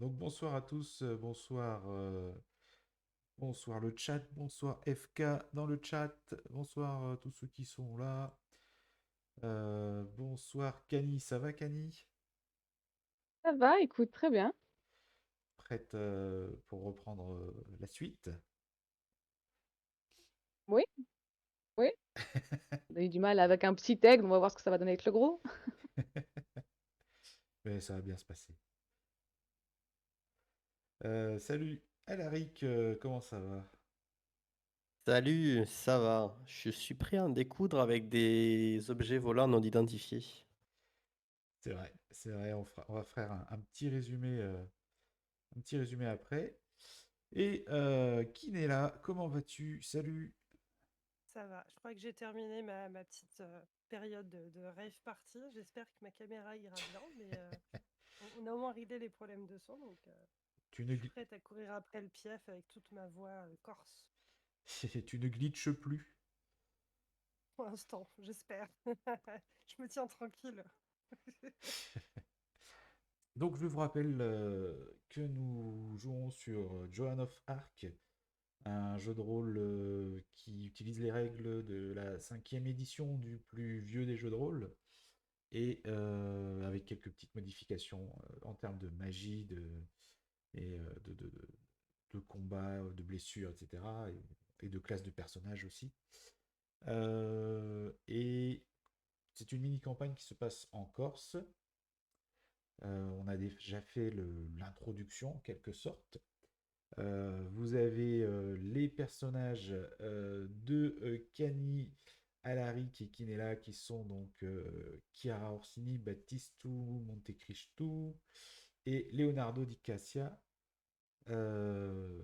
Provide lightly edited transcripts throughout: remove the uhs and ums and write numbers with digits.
Donc bonsoir à tous, bonsoir le chat, bonsoir FK dans le chat, bonsoir tous ceux qui sont là. Bonsoir Cani, ça va Cani? Ça va, écoute, très bien. Prête pour reprendre la suite? Oui, oui. On a eu du mal avec un petit aigle, on va voir ce que ça va donner avec le gros. Mais ça va bien se passer. Salut Alaric, comment ça va? Salut, ça va? Je suis prêt à en découdre avec des objets volants non identifiés. C'est vrai, on va faire un petit résumé après. Et qui n'est là? Comment vas-tu? Salut. Ça va. Je crois que j'ai terminé ma petite période de rave party. J'espère que ma caméra ira bien, mais on a au moins réglé les problèmes de son, donc Tu je ne, suis gl- prête à courir après le pief avec toute ma voix corse. tu ne glitches plus. Pour l'instant, j'espère. Je me tiens tranquille. Donc je vous rappelle que nous jouons sur Joan of Arc, un jeu de rôle qui utilise les règles de la cinquième édition du plus vieux des jeux de rôle, et avec quelques petites modifications en termes de magie, et de combat, de blessures, etc. Et de classe de personnages aussi. Et c'est une mini-campagne qui se passe en Corse. On a déjà fait l'introduction en quelque sorte. Vous avez les personnages de Cani, Alaric et Kinella qui sont donc Chiara Orsini, Battistu, Montecristo et Leonardo Di Cassia, euh,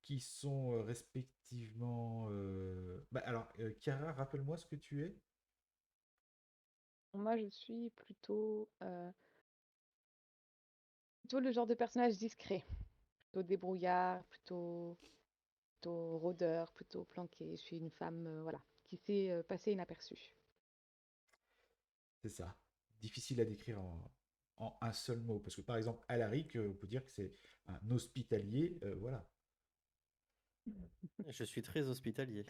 qui sont respectivement. Chiara, rappelle-moi ce que tu es. Moi, je suis plutôt le genre de personnage discret, plutôt débrouillard, plutôt rôdeur, plutôt planqué. Je suis une femme, voilà, qui sait passer inaperçue. C'est ça. Difficile à décrire en un seul mot. Parce que par exemple, Alaric, on peut dire que c'est un hospitalier. Voilà. Je suis très hospitalier.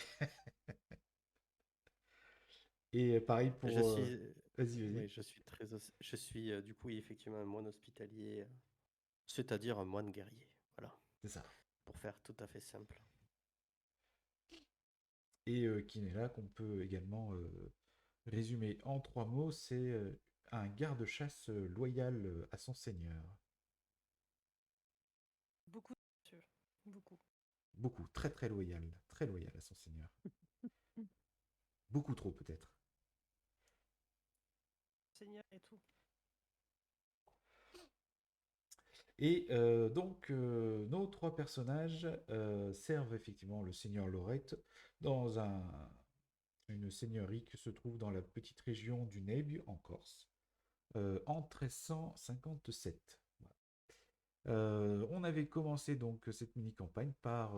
Et pareil Je pour. suis, Vas-y, vas-y. oui, je suis du coup effectivement un moine hospitalier, c'est-à-dire un moine guerrier. Voilà, C'est ça. pour faire tout à fait simple. Et Kinella, qu'on peut également résumer en trois mots, c'est un garde-chasse loyal à son seigneur. Beaucoup, monsieur. Beaucoup. Beaucoup, très loyal à son seigneur. Beaucoup trop peut-être. Seigneur et tout. Et nos trois personnages servent effectivement le seigneur Lorette dans une seigneurie qui se trouve dans la petite région du Nebbio, en Corse, en 1357. Voilà. On avait commencé donc cette mini-campagne par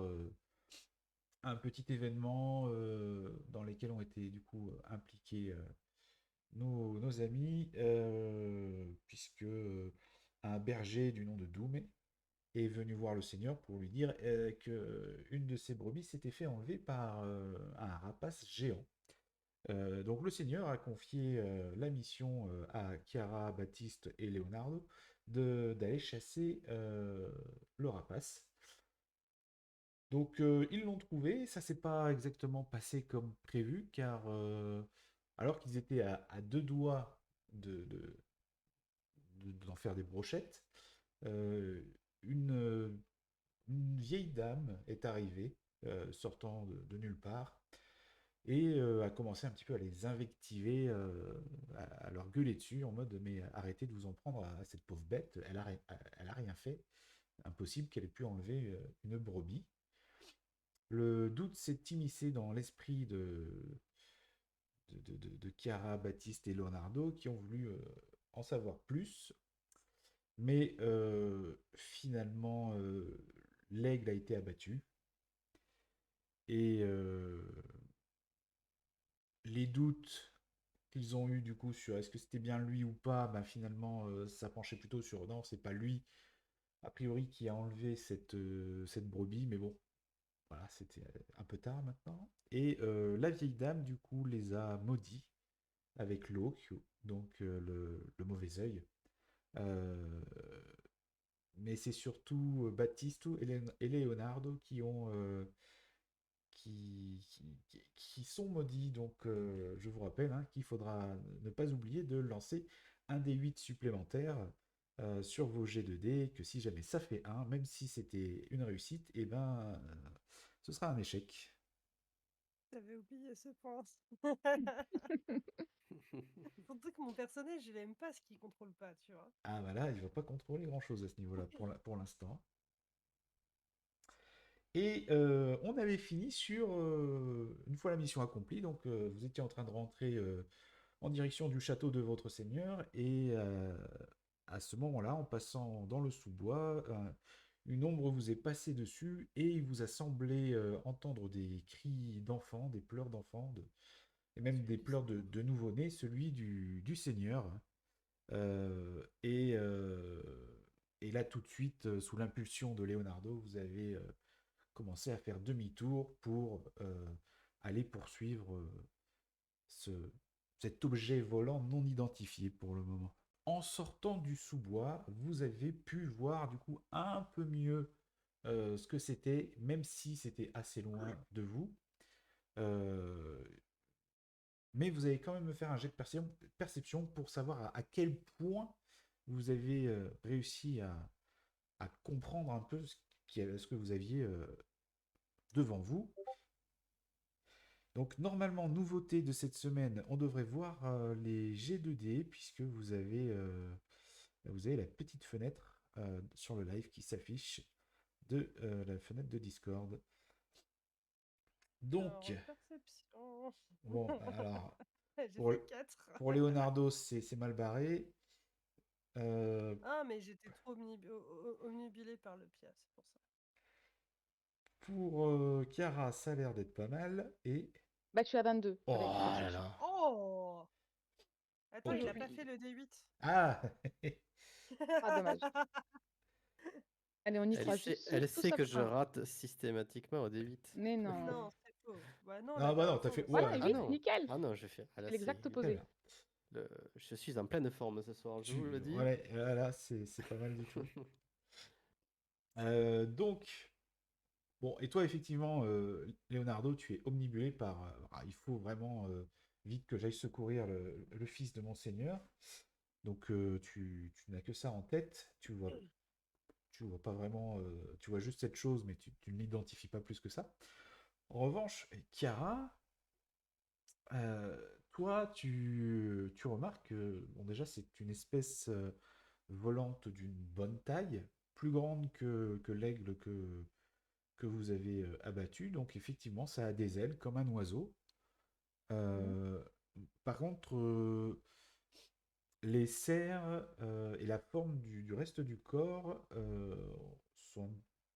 un petit événement dans lequel ont été du coup impliqués nos amis, puisque un berger du nom de Doumé est venu voir le seigneur pour lui dire que une de ses brebis s'était fait enlever par un rapace géant. Donc le seigneur a confié la mission à Chiara, Baptiste et Leonardo d'aller chasser le rapace. Donc ils l'ont trouvé, ça s'est pas exactement passé comme prévu, car alors qu'ils étaient à deux doigts d'en faire des brochettes, euh, une, une vieille dame est arrivée, sortant nulle part, et a commencé un petit peu à les invectiver, à leur gueuler dessus, en mode mais arrêtez de vous en prendre à cette pauvre bête, elle a rien fait, impossible qu'elle ait pu enlever une brebis. Le doute s'est immiscé dans l'esprit de Chiara, Baptiste et Leonardo qui ont voulu en savoir plus, mais finalement l'aigle a été abattu et les doutes qu'ils ont eu du coup sur est-ce que c'était bien lui ou pas, bah, finalement ça penchait plutôt sur non, c'est pas lui, a priori, qui a enlevé cette brebis, mais bon, voilà, c'était un peu tard maintenant. Et la vieille dame, du coup, les a maudits avec l'eau, donc le mauvais œil. Euh, mais c'est surtout Baptiste et Leonardo qui sont maudits. Donc, je vous rappelle qu'il faudra ne pas oublier de lancer un des 8 supplémentaires sur vos G2D, que si jamais ça fait 1, même si c'était une réussite, et ben, ce sera un échec. J'avais oublié ce point. Surtout que mon personnage, il aime pas ce qu'il contrôle pas, tu vois. Ah bah là, il va pas contrôler grand-chose à ce niveau-là pour l'instant. Et on avait fini sur, une fois la mission accomplie, donc vous étiez en train de rentrer en direction du château de votre seigneur, et à ce moment-là, en passant dans le sous-bois, une ombre vous est passée dessus, et il vous a semblé entendre des cris d'enfants, des pleurs d'enfants, et même des Celui du pleurs Seigneur. de nouveau-né, celui du seigneur. Euh, et, euh, et là, tout de suite, sous l'impulsion de Leonardo, vous avez commencé à faire demi-tour pour aller poursuivre ce, cet objet volant non identifié pour le moment. En sortant du sous-bois, vous avez pu voir du coup un peu mieux ce que c'était, même si c'était assez loin de vous. Euh, mais vous allez quand même me faire un jet de perception pour savoir à quel point vous avez réussi à comprendre un peu ce que vous aviez devant vous. Donc normalement, nouveauté de cette semaine, on devrait voir les G2D puisque vous avez la petite fenêtre sur le live qui s'affiche de la fenêtre de Discord. Donc, Alors, perception. bon, alors, J'ai pour, fait 4. pour Leonardo, c'est mal barré. Euh, Ah, mais j'étais trop omnibulée par le Pia, c'est pour ça. pour Chiara, ça a l'air d'être pas mal. Et... Bah, je suis à 22 Oh avec là perception. là. Oh! Attends, il Ok. a pas fait le D8. Ah. Ah, dommage. Allez, on y croit. Juste Elle surtout sait sauf que je 1. rate systématiquement au D8. Mais non. Non, c'est faux. Bah non, Non, la bah non, dernière t'as fois, on fait... a Ouais, Voilà, Ah 8, non, nickel. ah non, j'ai fait. Ah là, C'est l'exact très opposé. bien. Je suis en pleine forme ce soir, je vous le dis. Ouais, là, c'est pas mal du tout. Donc, bon, et toi, effectivement, Leonardo, tu es omnibulé par... il faut vraiment vite que j'aille secourir le fils de mon seigneur. Donc, tu n'as que ça en tête. Tu vois pas vraiment... tu vois juste cette chose, mais tu ne l'identifies pas plus que ça. En revanche, Chiara, toi, tu remarques que, bon, déjà, c'est une espèce volante d'une bonne taille, plus grande que l'aigle que vous avez abattu. Donc, effectivement, ça a des ailes comme un oiseau. Mhm. Euh, Par contre, les serres et la forme du reste du corps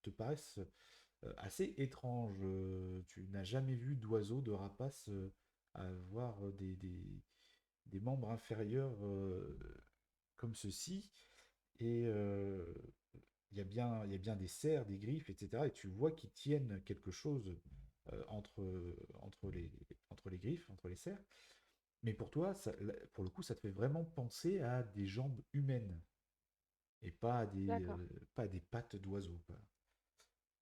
te paraissent assez étranges. Tu n'as jamais vu d'oiseau, de rapace avoir des membres inférieurs comme ceci. Et il y a bien des serres, des griffes, etc. Et tu vois qu'ils tiennent quelque chose entre, entre, les, entre les griffes, entre les serres. Mais pour toi, pour le coup, ça te fait vraiment penser à des jambes humaines et D'accord. pas à des pattes d'oiseau.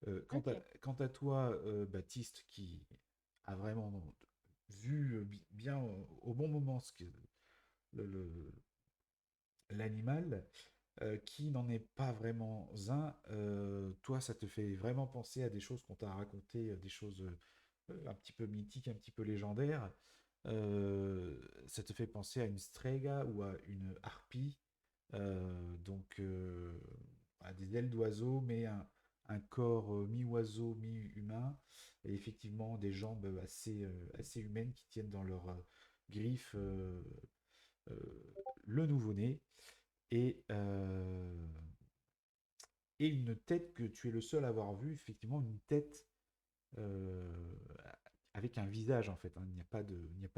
Ok. Quant à toi, Baptiste, qui a vraiment vu bien au bon moment le- le- l'animal, qui n'en est pas vraiment un, toi, ça te fait vraiment penser à des choses qu'on t'a racontées, des choses un petit peu mythiques, un petit peu légendaires. Ça te fait penser à une strega ou à une harpie, donc à des ailes d'oiseau, mais un corps mi-oiseau, mi-humain, et effectivement des jambes assez humaines qui tiennent dans leurs griffes euh, le nouveau-né. Et, euh, et une tête que tu es le seul à avoir vue, effectivement, une tête euh, avec un visage en fait. Hein. Il n'y a pas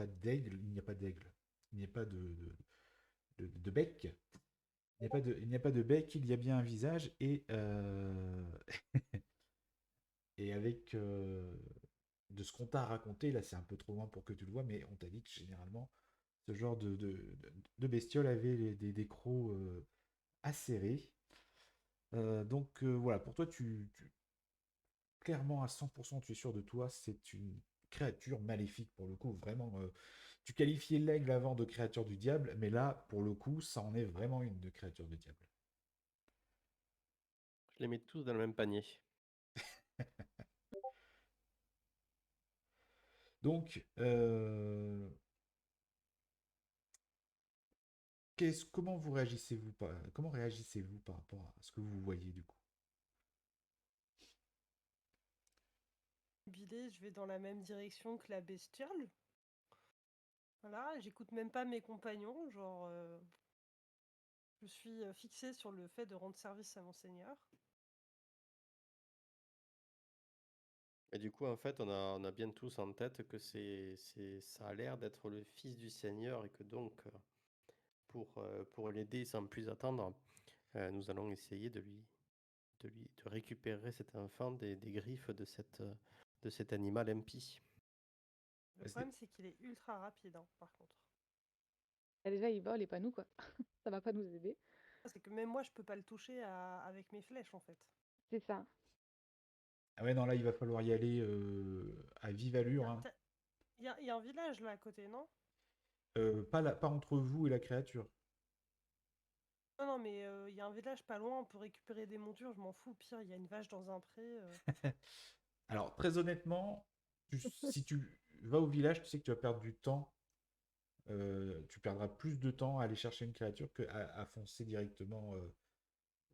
d'aigle, il n'y a pas d'aigle, il n'y a pas de bec. Il n'y a pas de bec, il y a bien un visage et avec de ce qu'on t'a raconté, là c'est un peu trop loin pour que tu le vois, mais on t'a dit que généralement ce genre de bestiole avait des crocs acérés. Voilà, pour toi, clairement à 100%, tu es sûr de toi, c'est une créature maléfique pour le coup. Vraiment, tu qualifiais l'aigle avant de créature du diable, mais là, pour le coup, ça en est vraiment une de créature du diable. Je les mets tous dans le même panier. Donc, comment réagissez-vous par rapport à ce que vous voyez du coup? Billet, je vais dans la même direction que la bestiole. Voilà, j'écoute même pas mes compagnons, genre je suis fixée sur le fait de rendre service à mon seigneur. Et du coup, en fait, on a bien tous en tête que ça a l'air d'être le fils du Seigneur et que donc, pour l'aider sans plus attendre, nous allons essayer de récupérer cet enfant des griffes de cet animal impie. Le Bah, problème, c'est qu'il est ultra rapide, hein, par contre. Et déjà, il vole et pas nous, quoi. Ça va pas nous aider. C'est que même moi, je peux pas le toucher avec mes flèches, en fait. C'est ça. Ah ouais, non, là, il va falloir y aller à vive allure, hein. Il y a un village là à côté, non? Pas entre vous et la créature. Non, non, mais il y a un village pas loin, on peut récupérer des montures, je m'en fous. Au pire, il y a une vache dans un pré. Alors, très honnêtement, si tu vas au village, tu sais que tu vas perdre du temps. Tu perdras plus de temps à aller chercher une créature à foncer directement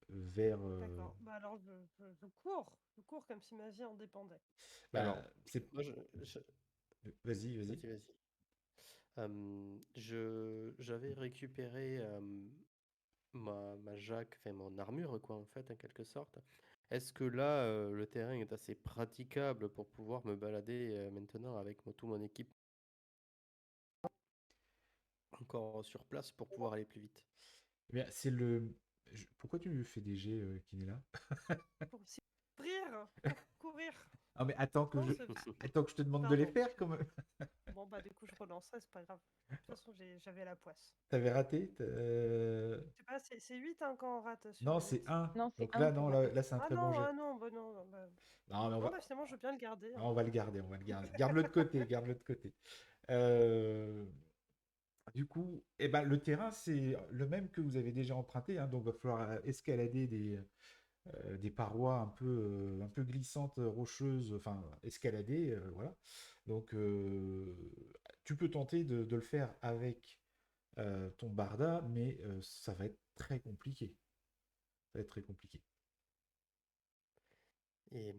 vers. D'accord. Bah alors, je cours. Je cours comme si ma vie en dépendait. Bah, Alors, c'est. moi, Vas-y, vas-y. vas-y, vas-y. J'avais récupéré ma jaque, enfin mon armure, quoi, en fait, en quelque sorte. Est-ce que là, le terrain est assez praticable pour pouvoir me balader maintenant avec tout mon équipe encore sur place pour pouvoir aller plus vite? Eh bien, c'est le. Pourquoi tu fais des jets, Kinella? Pour courir, pour courir. Ah, mais Non, attends que je te demande de les pardon. faire, comme. Bon, bah, du coup, je relancerai, c'est pas grave. De toute façon, j'avais la poisse. T'avais raté? Je sais pas, c'est 8 hein, quand on rate sur Non, les c'est dés. un. Non, c'est Donc un là, pour non, rater. là c'est un très bon jet. Ah non, bah non. Non, mais Non, bah finalement, je veux bien le garder, hein. on va le garder, on va le garder. Garde-le de côté, garde-le de côté. Euh, Du coup, eh ben, le terrain, c'est le même que vous avez déjà emprunté, hein, donc il va falloir escalader des parois un peu glissantes, rocheuses, enfin escalader, voilà. Donc tu peux tenter de le faire avec ton barda, mais ça va être très compliqué. Ça va être très compliqué. Et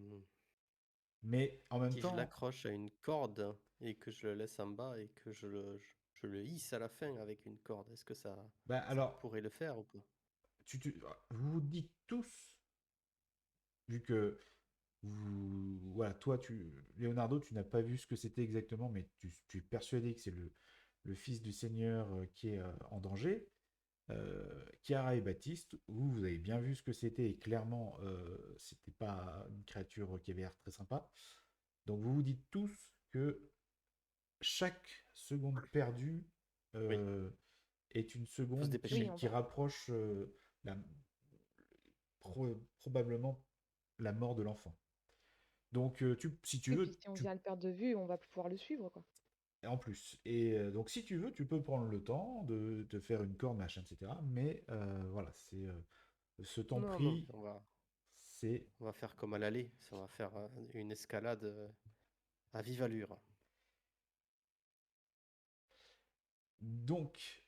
Mais en même si je temps, l'accroche à une corde et que je le laisse en bas et que je le hisse à la fin avec une corde, est-ce que bah ça alors, pourrait le faire ou pas? vous vous dites tous, vu que voilà, toi, Leonardo, tu n'as pas vu ce que c'était exactement, mais tu es persuadé que c'est le fils du Seigneur qui est en danger. Chiara et Baptiste, vous avez bien vu ce que c'était et clairement, c'était pas une créature qui avait l'air très sympa. Donc vous vous dites tous que chaque seconde perdue Oui, euh, est une faut se seconde Oui, dépêcher. on qui va. rapproche la- probablement la mort de l'enfant. Donc, si tu Et veux, puis si on vient le perdre de vue, on va pouvoir le suivre, quoi. en plus. Et donc, si tu veux, tu peux prendre le temps de te faire une corde, machin, etc. Mais voilà, c'est ce temps Non, non, pris, on c'est va faire comme à l'aller. Ça va faire une escalade à vive allure. donc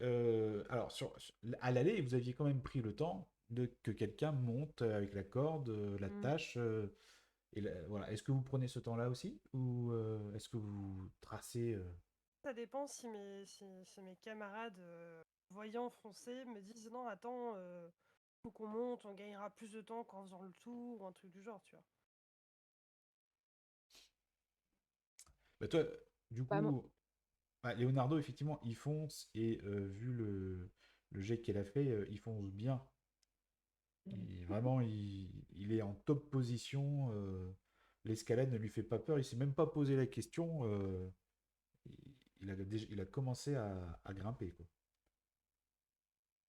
alors à l'aller, vous aviez quand même pris le temps de que quelqu'un monte avec la corde, la Mm. tâche. Voilà. Est-ce que vous prenez ce temps-là aussi ou est-ce que vous tracez Ça dépend si mes camarades, voyant foncer, me disent non, attends, faut qu'on monte, on gagnera plus de temps qu'en faisant le tour ou un truc du genre, tu vois. bah, toi, du Bah, coup, Leonardo, effectivement, il fonce et vu le jet qu'elle a fait, il fonce bien. Vraiment, il est en top position. L'escalade ne lui fait pas peur. Il s'est même pas posé la question. Il a commencé à grimper, quoi.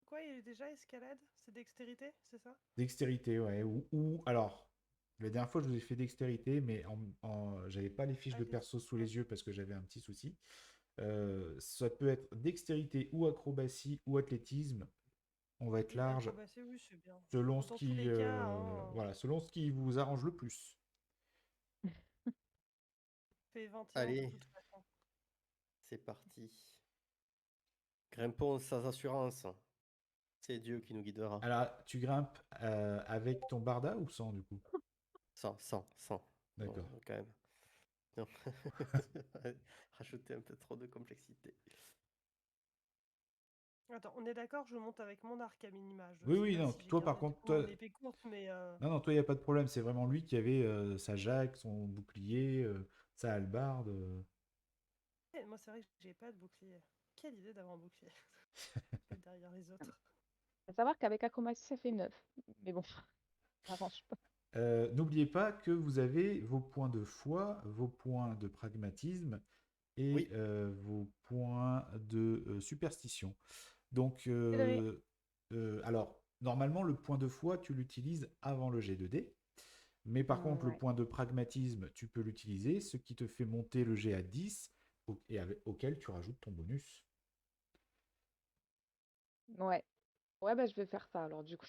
Quoi, il est déjà escalade? C'est dextérité, c'est ça? Dextérité, ouais. Alors, la dernière fois, je vous ai fait dextérité, mais j'avais pas les fiches Ah, de c'est perso sous ça. les yeux parce que j'avais un petit souci. Ça peut être dextérité ou acrobatie ou athlétisme. On va être Oui, large acrobatie, oui, c'est bien. selon ce Dans tous qui, les cas, hein, voilà, selon ce qui vous arrange le plus. fait 21 de Allez, toute façon. c'est parti. Grimpons sans assurance. C'est Dieu qui nous guidera. Alors, tu grimpes avec ton barda ou sans, du coup? Sans. Non, D'accord. quand même. Non. Rajouter un peu trop de complexité. Attends, on est d'accord, je monte avec mon arc à minima. Je Oui, sais oui, pas non. si j'ai Toi, par gardé du contre, coup toi, mon épée courte, mais non, non, toi, il n'y a pas de problème. C'est vraiment lui qui avait sa jaque, son bouclier, sa hallebarde. moi c'est vrai que j'ai pas de bouclier. Quelle idée d'avoir un bouclier derrière les autres. À savoir qu'avec acrobatie, ça fait 9. Mais bon, ça arrange pas. N'oubliez pas que vous avez vos points de foi, vos points de pragmatisme et Oui, vos points de superstition. Donc, C'est vrai. alors, normalement, le point de foi, tu l'utilises avant le jet de dés. Mais par contre, le Ouais. point de pragmatisme, tu peux l'utiliser, ce qui te fait monter le jet à 10 auquel tu rajoutes ton bonus. Ouais. Ouais, bah je vais faire ça alors du coup.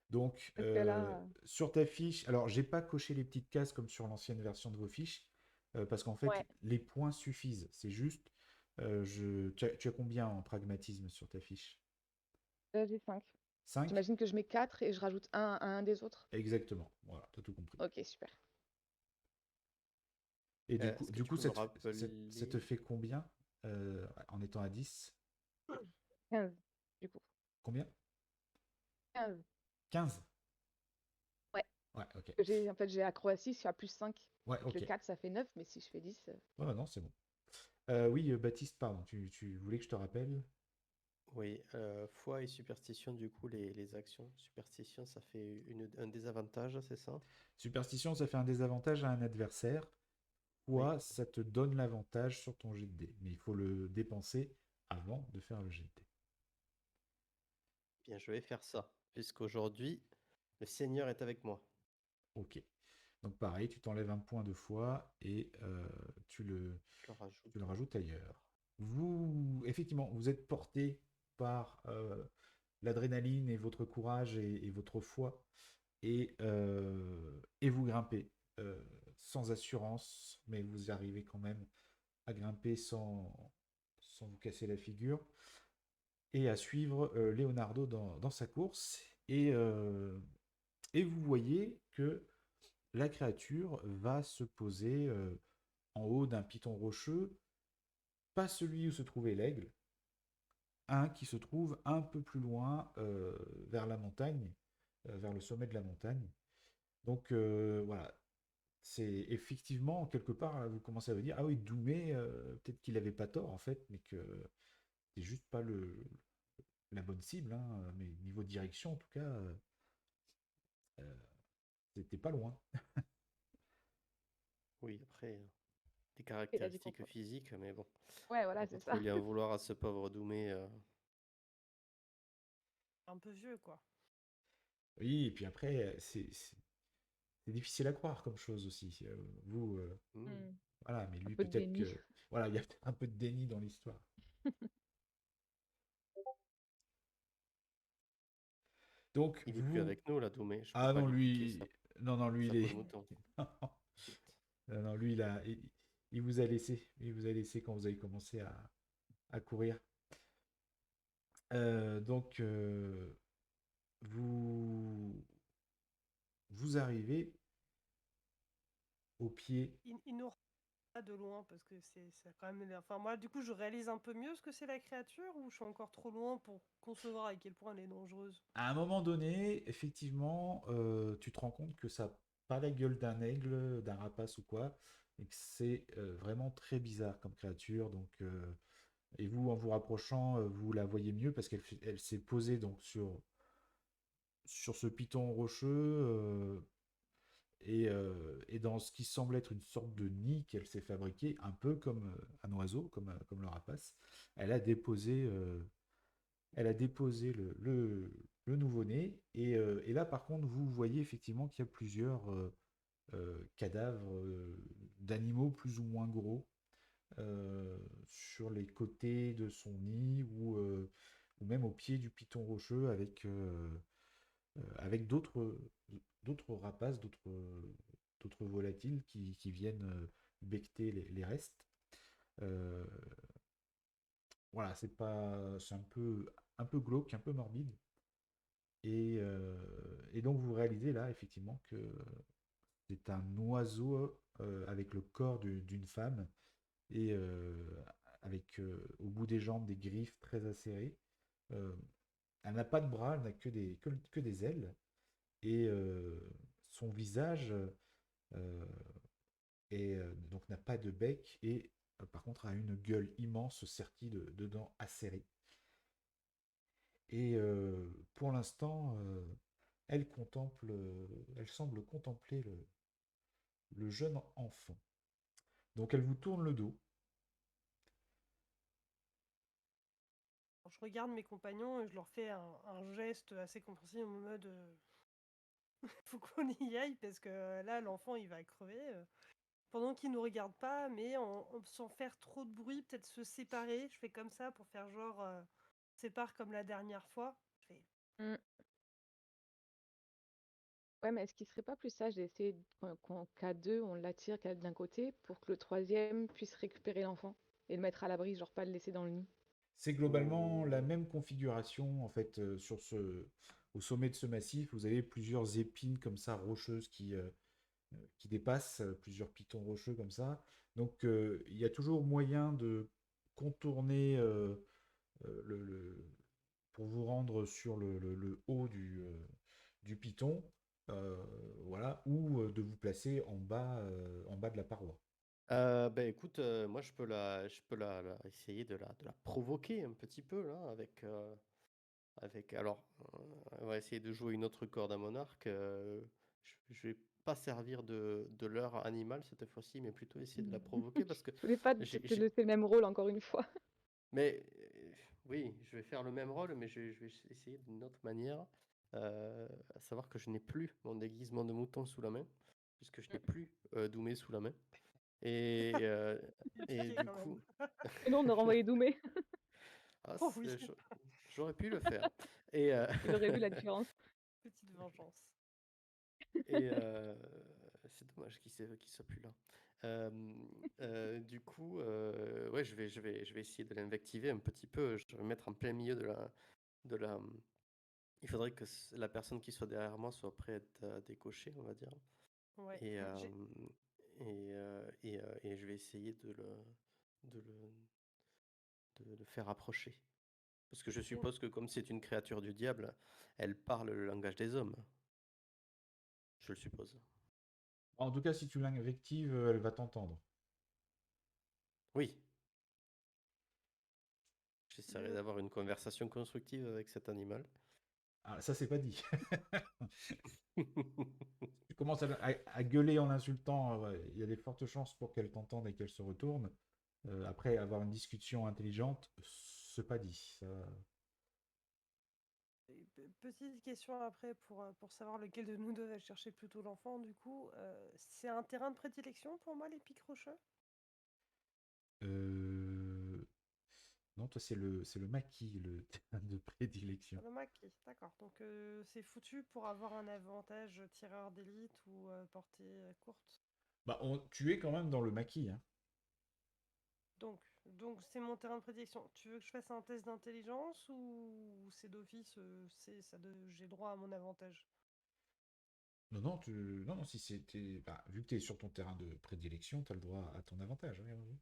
Donc, Parce que là, sur ta fiche, alors j'ai pas coché les petites cases comme sur l'ancienne version de vos fiches, parce qu'en fait, ouais, les points suffisent. C'est juste, tu as combien en pragmatisme sur ta fiche? là j'ai 5. 5. J'imagine que je mets 4 et je rajoute un à un des autres. Exactement. Voilà, tu as tout compris. Ok, super. Et est-ce que du tu coup peux me ça te rappeler? fait combien en étant à 10? 15 du coup. Combien? 15. 15. Ouais. Ouais, ok. En fait, j'ai acrobatie, je suis à plus 5. Ouais, Donc le ok. 4, ça fait 9, mais si je fais 10. Ouais, non, c'est bon. Oui, Baptiste, pardon, tu voulais que je te rappelle? Oui, foi et superstition, du coup, les actions. Superstition, ça fait un désavantage, c'est ça? Superstition, ça fait un désavantage à un adversaire. Oui. Toi, ça te donne l'avantage sur ton jet de dés. Mais il faut le dépenser avant de faire le jet de dés. Bien, je vais faire ça, puisqu'aujourd'hui, le Seigneur est avec moi. Ok. Donc pareil, tu t'enlèves un point de foi et tu le, Je le tu le rajoute. rajoutes ailleurs. Effectivement, vous êtes porté par l'adrénaline et votre courage et votre foi et vous grimpez sans assurance, mais vous arrivez quand même à grimper sans vous casser la figure et à suivre Leonardo dans sa course. Et vous voyez que la créature va se poser en haut d'un piton rocheux, pas celui où se trouvait l'aigle, un qui se trouve un peu plus loin vers la montagne, vers le sommet de la montagne. Donc voilà, c'est effectivement quelque part, vous commencez à vous dire, ah oui, Doumé, peut-être qu'il n'avait pas tort en fait, mais que c'est juste pas la bonne cible, hein, mais niveau direction en tout cas, euh, c'était pas loin. Oui, après, des Il a dit caractéristiques contrôle. physiques, mais bon, Ouais, on va voilà, pas c'est trop ça. lui en vouloir à ce pauvre Doumé. Un peu vieux, quoi. Oui, et puis après, c'est difficile à croire comme chose aussi. Vous, Hmm. voilà, mais Un lui peu de peut-être déni. que, voilà, il y a peut-être un peu de déni dans l'histoire. Donc Il est plus vous, avec nous, là, Doumé. Je peux ah pas non, lui piquer sa, lui, non, non, lui, sa il peau de est, mouton. Zut. non, non, lui, il vous a laissé, il vous a laissé quand vous avez commencé à courir. Donc vous, vous arrivez au pied. Il nous pas de loin parce que c'est quand même. Enfin, moi, du coup, je réalise un peu mieux ce que c'est la créature ou je suis encore trop loin pour concevoir à quel point elle est dangereuse. À un moment donné, effectivement, tu te rends compte que ça n'a pas la gueule d'un aigle, d'un rapace ou quoi, et que c'est vraiment très bizarre comme créature. Donc, Et vous, en vous rapprochant, vous la voyez mieux parce elle s'est posée donc sur ce piton rocheux et dans ce qui semble être une sorte de nid qu'elle s'est fabriqué, un peu comme un oiseau, comme le rapace. Elle a déposé, euh, Elle a déposé le nouveau-né. Et là, par contre, vous voyez effectivement qu'il y a plusieurs cadavres d'animaux plus ou moins gros sur les côtés de son nid ou même au pied du piton rocheux avec d'autres rapaces, d'autres volatiles qui viennent becqueter les restes. Euh, voilà, c'est un peu glauque, un peu morbide. Et donc vous réalisez là effectivement que c'est un oiseau avec le corps d'une femme avec au bout des jambes des griffes très acérées. Euh, Elle n'a pas de bras, elle n'a que des ailes. Et son visage donc n'a pas de bec et par contre a une gueule immense sertie de dents acérées. Et pour l'instant, elle semble contempler le jeune enfant. Donc elle vous tourne le dos. Je regarde mes compagnons et je leur fais un geste assez compréhensible en mode faut qu'on y aille parce que là l'enfant il va crever. Pendant qu'ils nous regardent pas, mais sans faire trop de bruit, peut-être se séparer. Je fais comme ça pour faire genre sépare comme la dernière fois. Je fais Mm. Ouais, mais est-ce qu'il serait pas plus sage d'essayer qu'à deux, on l'attire d'un côté pour que le troisième puisse récupérer l'enfant et le mettre à l'abri, genre pas le laisser dans le nid? C'est globalement la même configuration en fait au sommet de ce massif. Vous avez plusieurs épines comme ça rocheuses qui dépassent, plusieurs pitons rocheux comme ça. Donc il y a toujours moyen de contourner pour vous rendre sur le haut du piton, euh, voilà, ou de vous placer en bas de la paroi. Ben écoute, moi essayer de la provoquer un petit peu là alors on va essayer de jouer une autre corde à mon arc. Je vais pas servir de leurre animal cette fois-ci, mais plutôt essayer de la provoquer parce que Je voulais pas te j'ai laisser le même rôle encore une fois. mais oui, je vais faire le même rôle, mais je vais essayer d'une autre manière. À savoir que je n'ai plus mon déguisement de mouton sous la main, puisque je n'ai plus Doumé sous la main. Et, euh, et piqué du quand même. coup, Et non, on aurait envoyé Doumé. ah, Oh oui, j'aurais pu le faire. Et, Il aurait vu la différence. petite vengeance. et c'est dommage qu'il soit plus là. Du coup, ouais, je vais essayer de l'invectiver un petit peu. Je vais me mettre en plein milieu de la, il faudrait que la personne qui soit derrière moi soit prête à décocher, on va dire. Ouais. Et, et je vais essayer de le, de le faire approcher. Parce que je suppose que comme c'est une créature du diable, elle parle le langage des hommes. Je le suppose. En tout cas, si tu l'invectives, elle va t'entendre. Oui, j'essaierai Le- d'avoir une conversation constructive avec cet animal. Ah, ça, c'est pas dit. Tu commences à gueuler en insultant, ouais, il y a des fortes chances pour qu'elle t'entende et qu'elle se retourne. Après, avoir une discussion intelligente, c'est pas dit. Petite question après pour savoir lequel de nous deux va chercher plutôt l'enfant. Du coup, c'est un terrain de prédilection pour moi, les pics rocheux? Euh, Non, toi, c'est le maquis, le terrain de prédilection. Le maquis, d'accord. Donc c'est foutu pour avoir un avantage tireur d'élite ou portée courte. Bah, tu es quand même dans le maquis, hein. Donc c'est mon terrain de prédilection. Tu veux que je fasse un test d'intelligence ou c'est d'office, j'ai droit à mon avantage? Non, non, non, non, si c'était. Bah, vu que tu es sur ton terrain de prédilection, tu as le droit à ton avantage. Oui, oui, oui.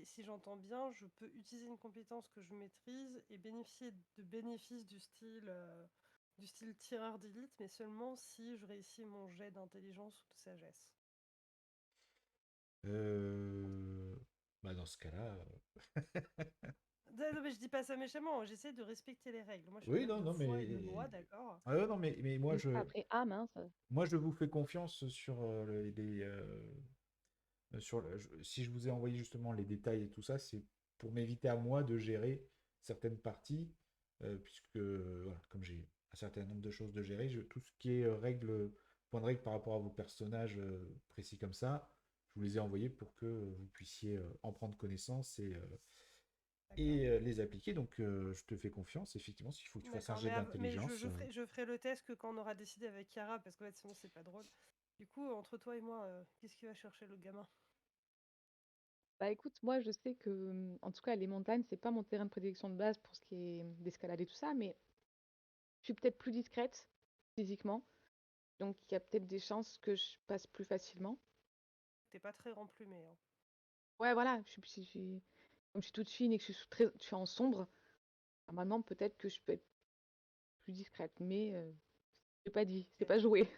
Si j'entends bien, je peux utiliser une compétence que je maîtrise et bénéficier de bénéfices du style tireur d'élite, mais seulement si je réussis mon jet d'intelligence ou de sagesse. Euh, Bah, dans ce cas-là, Non, mais je dis pas ça méchamment, j'essaie de respecter les règles. Moi, je suis oui, un homme non, de non, foi et de mais... loi, d'accord? Ah, ouais, non, mais Mais ça, après, âme, hein, ça. moi, je vous fais confiance sur si je vous ai envoyé justement les détails et tout ça, c'est pour m'éviter à moi de gérer certaines parties, puisque, voilà, comme j'ai un certain nombre de choses de gérer, tout ce qui est point de règle par rapport à vos personnages précis comme ça, je vous les ai envoyés pour que vous puissiez en prendre connaissance D'accord. les appliquer. Donc, je te fais confiance. Effectivement, s'il faut que tu fasses un D'accord, jet mais d'intelligence. je ferai le test que quand on aura décidé avec Chiara, parce que ouais, sinon c'est pas drôle. Du coup, entre toi et moi, qu'est-ce qu'il va chercher le gamin? Bah écoute, moi je sais que, en tout cas, les montagnes, c'est pas mon terrain de prédilection de base pour ce qui est d'escalade et tout ça, mais je suis peut-être plus discrète physiquement, donc il y a peut-être des chances que je passe plus facilement. T'es pas très remplumé, hein. Ouais, voilà, comme je suis toute fine et que je suis en sombre, normalement peut-être que je peux être plus discrète, mais c'est pas dit, c'est Ok. pas joué.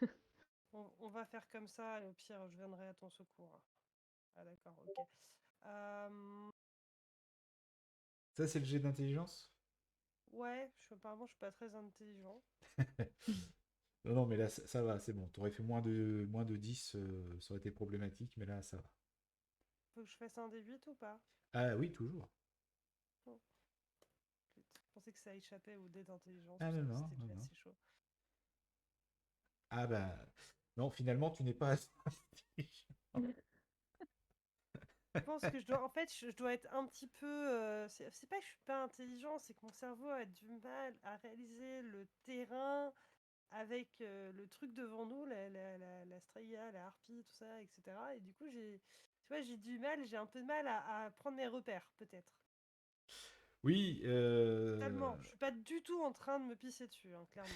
On va faire comme ça, et au pire, je viendrai à ton secours. Ah d'accord, ok. Ça, c'est le jet d'intelligence? Ouais, apparemment, je suis pas très intelligent. Non, non, mais là, ça va, c'est bon. T'aurais fait moins de 10, ça aurait été problématique, mais là, ça va. Faut que je fasse un D8 ou pas? Ah oui, toujours. Oh, flûte. Je pensais que ça échappait au dé d'intelligence, Ah parce non, que non, c'était non, déjà non. assez chaud. Ah bah, non, finalement, tu n'es pas assez intelligent. Je pense que je dois, en fait, je dois être un petit peu. C'est pas que je suis pas intelligent, c'est que mon cerveau a du mal à réaliser le terrain avec le truc devant nous, la Straya, la harpie, tout ça, etc. Et du coup, tu vois, j'ai un peu de mal à prendre mes repères, peut-être. Oui, Totalement. Je suis pas du tout en train de me pisser dessus, hein, clairement.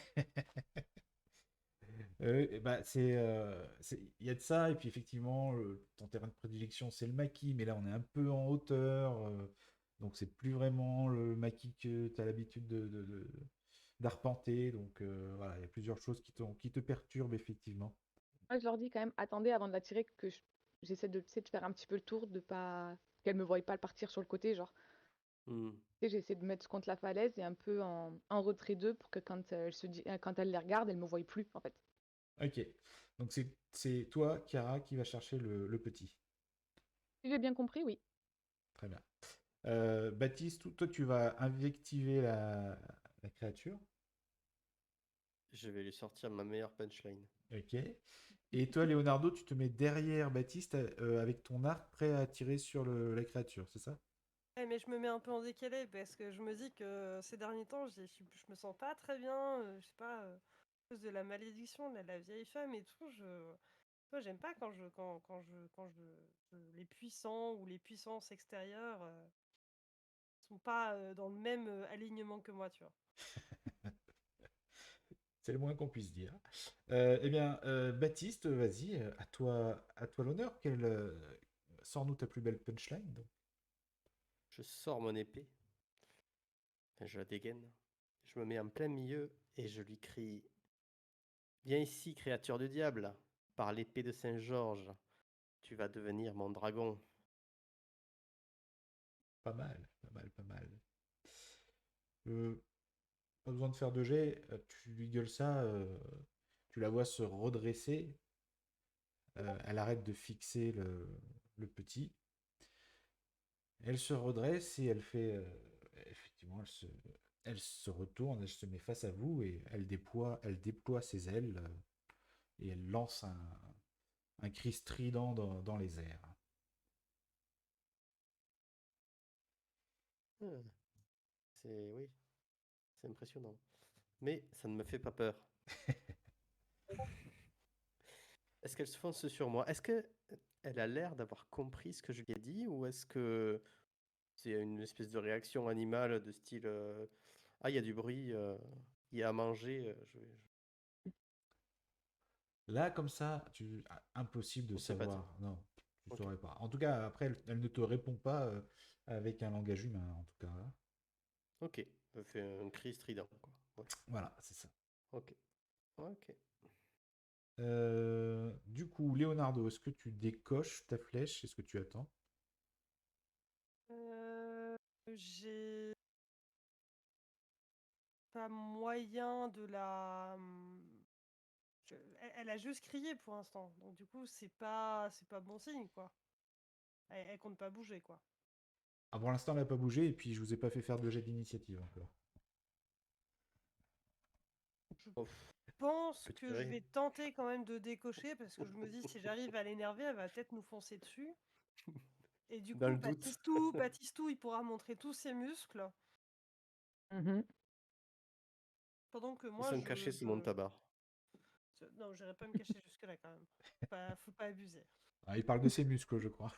bah, il y a de ça, et puis effectivement, ton terrain de prédilection, c'est le maquis, mais là, on est un peu en hauteur, donc c'est plus vraiment le maquis que tu as l'habitude d'arpenter, donc voilà, il y a plusieurs choses qui te perturbent, effectivement. Moi je leur dis quand même, attendez avant de la tirer, j'essaie de, tu sais, de faire un petit peu le tour, de pas qu'elle me voie pas le partir sur le côté, genre. Hmm. Tu sais, j'essaie de me mettre contre la falaise et un peu en retrait d'eux pour que quand elle les regarde, elle me voie plus, en fait. Ok, donc c'est toi, Chiara, qui va chercher le petit. Si j'ai bien compris, oui. Très bien. Baptiste, toi, tu vas invectiver la créature. Je vais lui sortir ma meilleure punchline. Ok. Et toi, Leonardo, tu te mets derrière Baptiste avec ton arc prêt à tirer sur la créature, c'est ça? Ouais, mais je me mets un peu en décalé parce que je me dis que ces derniers temps, je me sens pas très bien, je sais pas, à cause de la malédiction de la vieille femme et tout. Toi, j'aime pas les puissants ou les puissances extérieures sont pas dans le même alignement que moi, tu vois. C'est le moins qu'on puisse dire. Eh bien, Baptiste, vas-y, à toi l'honneur. Sors-nous ta plus belle punchline. Donc. Je sors mon épée, je la dégaine, je me mets en plein milieu et je lui crie: Viens ici, créature du diable, par l'épée de Saint-Georges, tu vas devenir mon dragon. Pas mal, pas mal, pas mal. Euh, Pas besoin de faire de jet. Tu lui gueules ça. Tu la vois se redresser. Elle arrête de fixer le petit. Elle se redresse et elle fait. Effectivement, elle se retourne, elle se met face à vous et elle déploie ses ailes et elle lance un cri strident dans les airs. Ah, oui, c'est impressionnant. Mais ça ne me fait pas peur. Est-ce qu'elle se fonce sur moi? Est-ce que elle a l'air d'avoir compris ce que je lui ai dit ou est-ce que c'est une espèce de réaction animale de style ah, il y a du bruit, il y a à manger, Là, comme ça, impossible de on sait pas dire. savoir. Non, tu ne Ok, saurais pas. En tout cas, après, elle ne te répond pas avec un langage humain, en tout cas. ok. Elle fait un cri strident, quoi. Ouais. Voilà, c'est ça. Ok, ok. Du coup, Leonardo, est-ce que tu décoches ta flèche? Est-ce que tu attends? J'ai pas moyen de la. Elle a juste crié pour l'instant, donc du coup c'est pas bon signe quoi. Elle compte pas bouger quoi. Ah, pour l'instant, elle n'a pas bougé, et puis je vous ai pas fait faire de jet d'initiative encore. Oh, Je pense peut que je tirer. vais tenter quand même de décocher parce que je me dis si j'arrive à l'énerver, elle va peut-être nous foncer dessus. Et du Dans coup, le doute. Batistou, il pourra montrer tous ses muscles Mhm. pendant que Ils moi sont cachés sous mon tabac. Non, j'irai pas me cacher jusque-là quand même. Faut pas abuser. Ah, il parle de ses muscles, je crois.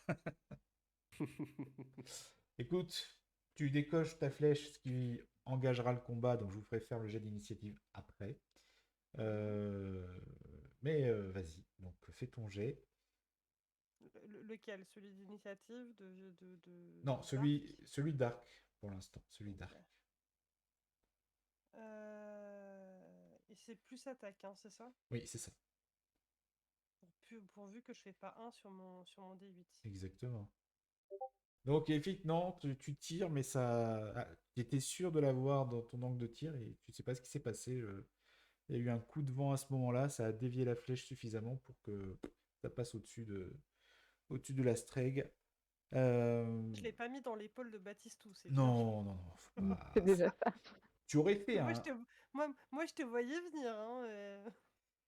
Écoute, tu décoches ta flèche, ce qui engagera le combat, donc je vous ferai faire le jet d'initiative après. Euh, Mais vas-y, donc fais ton jet. Lequel? Celui d'initiative Non, d'Arc. celui d'arc, pour l'instant, celui Ok. d'arc. Et c'est plus attaque, hein, c'est ça? Oui, c'est ça, Pourvu que je fais pas 1 sur mon D8. exactement. Donc, effectivement, tu tires, mais ça. Ah, tu étais sûr de l'avoir dans ton angle de tir et tu sais pas ce qui s'est passé. Il y a eu un coup de vent à ce moment-là, ça a dévié la flèche suffisamment pour que ça passe au-dessus de la streg. Je l'ai pas mis dans l'épaule de Batistou, c'est bien. Non, non, non, faut pas. C'est déjà ça. Tu aurais fait Moi, un. je te voyais venir. Hein,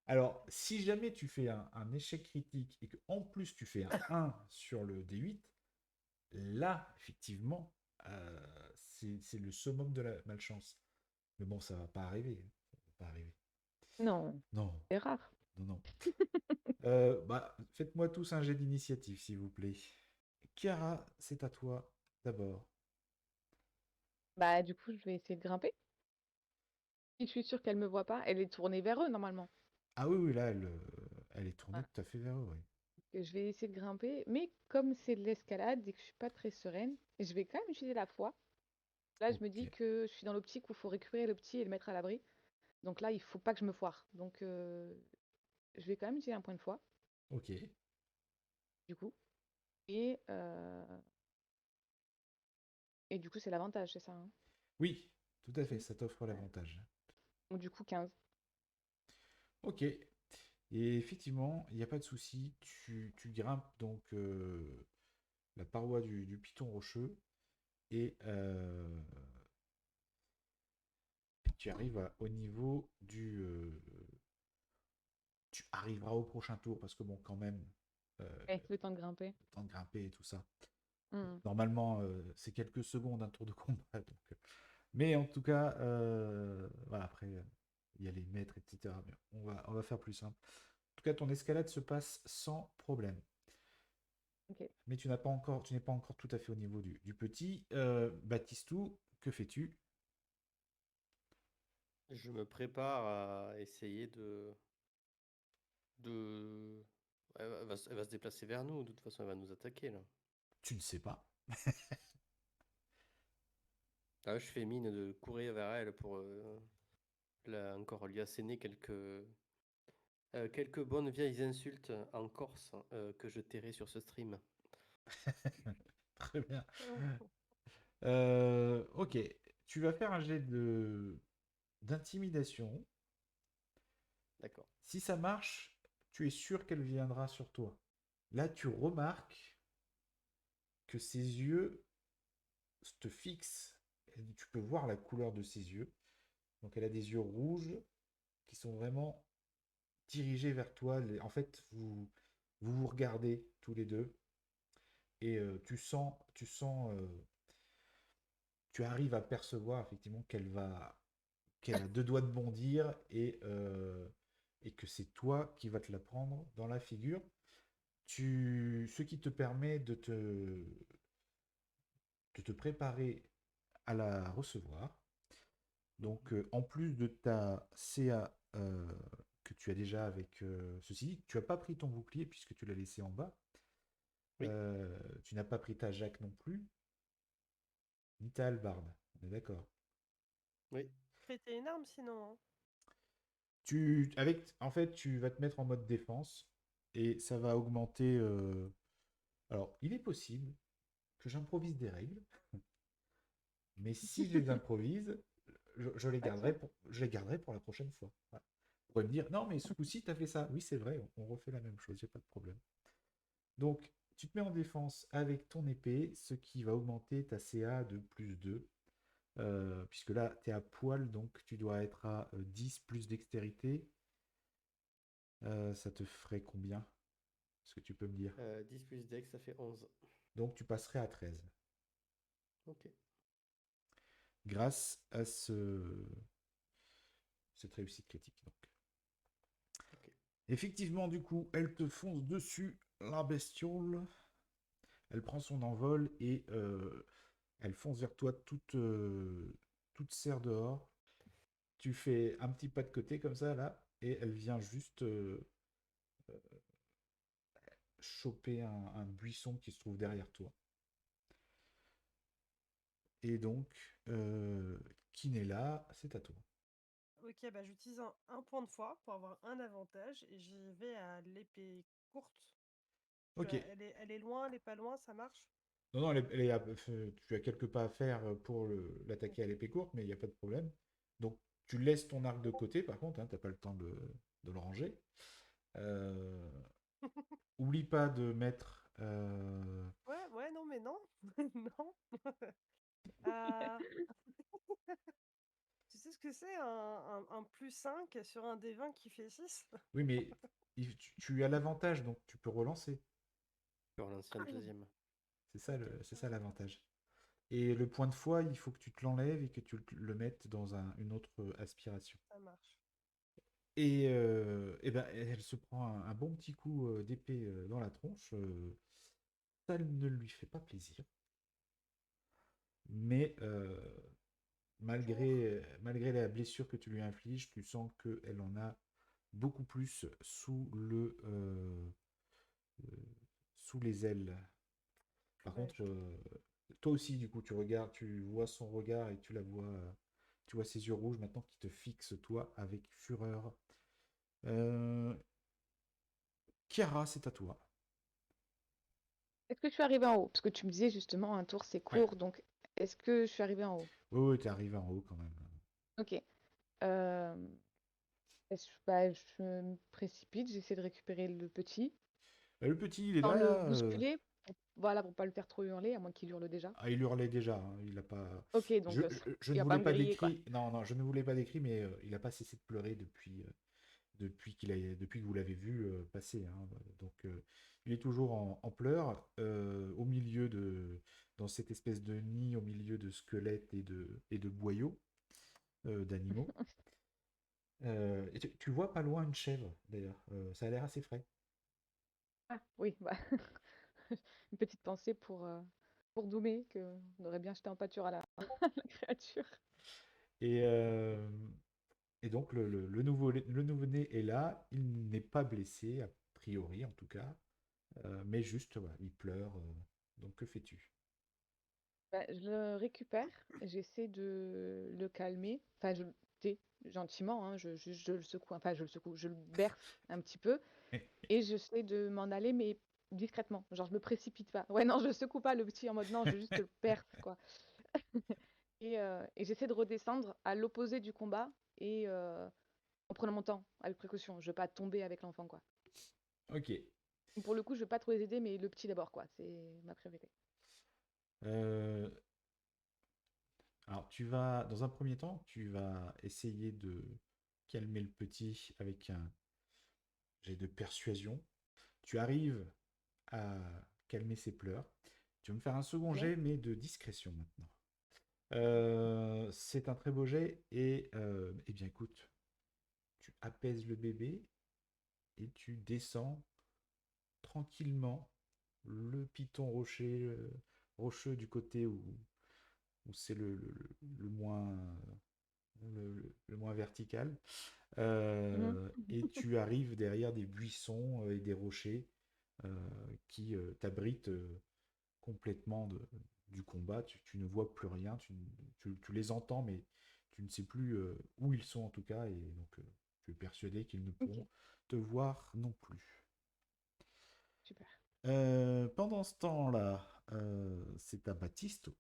Alors, si jamais tu fais un échec critique et que en plus tu fais un 1 sur le D8, là, effectivement, c'est le summum de la malchance. Mais bon, ça va pas arriver. Ça va pas arriver. Non, Non, c'est rare. non, non. Bah, faites-moi tous un jet d'initiative, s'il vous plaît. Chiara, c'est à toi d'abord. Bah, du coup, je vais essayer de grimper. Si je suis sûre qu'elle me voit pas, elle est tournée vers eux normalement. Ah oui, oui, là, elle est tournée Voilà. tout à fait vers eux, oui. Que je vais essayer de grimper, mais comme c'est de l'escalade et que je suis pas très sereine, je vais quand même utiliser la foi. Là, je me dis Ok, que je suis dans l'optique où il faut récupérer le petit et le mettre à l'abri. Donc là, il faut pas que je me foire. Donc, je vais quand même utiliser un point de foi, ok. du coup. Et, et du coup, c'est l'avantage, c'est ça, hein. Oui, tout à fait, ça t'offre l'avantage. Donc, du coup, 15. Ok. Et effectivement, il n'y a pas de souci. Tu grimpes donc la paroi du piton rocheux et tu arrives au niveau du. Tu arriveras au prochain tour parce que bon, quand même, Le temps de grimper. le temps de grimper et tout ça. Hmm. Normalement, c'est quelques secondes un tour de combat. Donc, mais en tout cas, voilà, après, il y a les mètres, etc. Mais on va faire plus simple. En tout cas, ton escalade se passe sans problème. Ok. Mais tu n'es pas encore tout à fait au niveau du petit. Baptistou, que fais-tu? Je me prépare à essayer de... Elle va se déplacer vers nous, de toute façon elle va nous attaquer là. Tu ne sais pas. Là, je fais mine de courir vers elle pour encore lui asséner quelques bonnes vieilles insultes en Corse que je tairai sur ce stream. Très bien. euh. Ok, tu vas faire un jet d'intimidation. D'accord. Si ça marche, tu es sûr qu'elle viendra sur toi. Là, tu remarques que ses yeux te fixent. Et tu peux voir la couleur de ses yeux. Donc, elle a des yeux rouges qui sont vraiment dirigés vers toi. En fait, vous regardez tous les deux et tu arrives à percevoir effectivement qu'elle a deux doigts de bondir et que c'est toi qui vas te la prendre dans la figure. Ce qui te permet de te préparer à la recevoir. Donc, en plus de ta CA que tu as déjà avec ceci dit, tu n'as pas pris ton bouclier puisque tu l'as laissé en bas. Oui, Tu n'as pas pris ta Jacques non plus, ni ta hallebarde. On est d'accord. oui. Prêter une arme sinon. Hein. En fait, tu vas te mettre en mode défense et ça va augmenter. Alors, il est possible que j'improvise des règles, mais si je les improvise, je les garderai Ok. pour la prochaine fois. Voilà. Vous pourrez me dire, non, mais ce coup-ci, tu as fait ça. Oui, c'est vrai, on refait la même chose, j'ai pas de problème. Donc, tu te mets en défense avec ton épée, ce qui va augmenter ta CA de +2. Puisque là, tu es à poil, donc tu dois être à 10 plus dextérité. Ça te ferait combien? Est-ce que tu peux me dire? 10 plus dex, ça fait 11. Donc tu passerais à 13. Ok. Grâce à cette réussite critique. Donc. Ok. Effectivement, du coup, elle te fonce dessus, la bestiole. Elle prend son envol et elle fonce vers toi toute serre dehors. Tu fais un petit pas de côté comme ça, là, et elle vient juste choper un buisson qui se trouve derrière toi. Et donc, Kinella, c'est à toi. Ok, bah j'utilise un point de foi pour avoir un avantage et j'y vais à l'épée courte. Ok. Elle est loin, elle est pas loin, ça marche? Non, non, tu as quelques pas à faire pour l'attaquer à Ok. l'épée courte, mais il n'y a pas de problème. Donc, tu laisses ton arc de côté, par contre, hein, tu n'as pas le temps de le ranger. Euh, Oublie pas de mettre... Ouais, ouais, non, mais non. Non. Euh, Tu sais ce que c'est un plus 5 sur un D20 qui fait 6? Oui, mais tu as l'avantage, donc tu peux relancer. Sur l'ancien deuxième. Ok, C'est ça l'avantage. Et le point de foi, il faut que tu te l'enlèves et que tu le mettes dans une autre aspiration. ça marche. Et ben, elle se prend un bon petit coup d'épée dans la tronche. Ça ne lui fait pas plaisir. Mais Bonjour. malgré la blessure que tu lui infliges, tu sens qu'elle en a beaucoup plus euh, sous les ailes. Par Ouais, contre, toi aussi, du coup, tu regardes, tu vois son regard et tu la vois, tu vois ses yeux rouges maintenant qui te fixent, toi, avec fureur. Euh, Chiara, c'est à toi. Est-ce que je suis arrivée en haut? Parce que tu me disais justement, un tour c'est Ouais. court, donc est-ce que je suis arrivée en haut? Oui, oui, t'es arrivé en haut quand même. Ok. Euh, bah, je me précipite, j'essaie de récupérer le petit, Le petit, il est sans le là. bousculer, voilà, pour pas le faire trop hurler, à moins qu'il hurle déjà. Ah, il hurlait déjà. Hein, il a pas. Ok, donc Je il ne va pas voulais me pas griller, quoi. d'écrit. Non, non, je ne voulais pas d'écrit, mais il n'a pas cessé de pleurer depuis que vous l'avez vu passer. Hein. Donc, il est toujours en pleurs, dans cette espèce de nid, au milieu de squelettes et de boyaux d'animaux. Et tu vois pas loin une chèvre, d'ailleurs. Ça a l'air assez frais. Ah, oui, bah, une petite pensée pour Doumé, qu'on aurait bien jeté en pâture à la, la créature. Et, et donc, le nouveau-né est là. Il n'est pas blessé, a priori, en tout cas. Mais juste, voilà, il pleure. Donc, que fais-tu? Bah, je le récupère, j'essaie de le calmer, enfin, gentiment, hein, je le secoue, enfin, je le secoue, je le berce un petit peu, et j'essaie de m'en aller, mais discrètement, genre, je me précipite pas. Ouais, non, je secoue pas le petit en mode non, je juste le berce, quoi. Et j'essaie de redescendre à l'opposé du combat, en prenant mon temps, avec précaution. Je veux pas tomber avec l'enfant, quoi. Ok. Pour le coup, je veux pas trop les aider, mais le petit d'abord, quoi. C'est ma priorité. Euh, alors, dans un premier temps, tu vas essayer de calmer le petit avec un jet de persuasion. Tu arrives à calmer ses pleurs. Tu vas me faire un second Ok. jet, mais de discrétion maintenant. C'est un très beau jet et eh bien écoute, tu apaises le bébé et tu descends tranquillement le piton rocheux du côté où c'est le moins, le moins vertical. Mhm. Et tu arrives derrière des buissons et des rochers qui t'abritent complètement du combat. Tu ne vois plus rien, tu les entends, mais tu ne sais plus où ils sont en tout cas, et donc tu es persuadé qu'ils ne Ok, pourront te voir non plus. super. Pendant ce temps-là, c'est à Baptiste.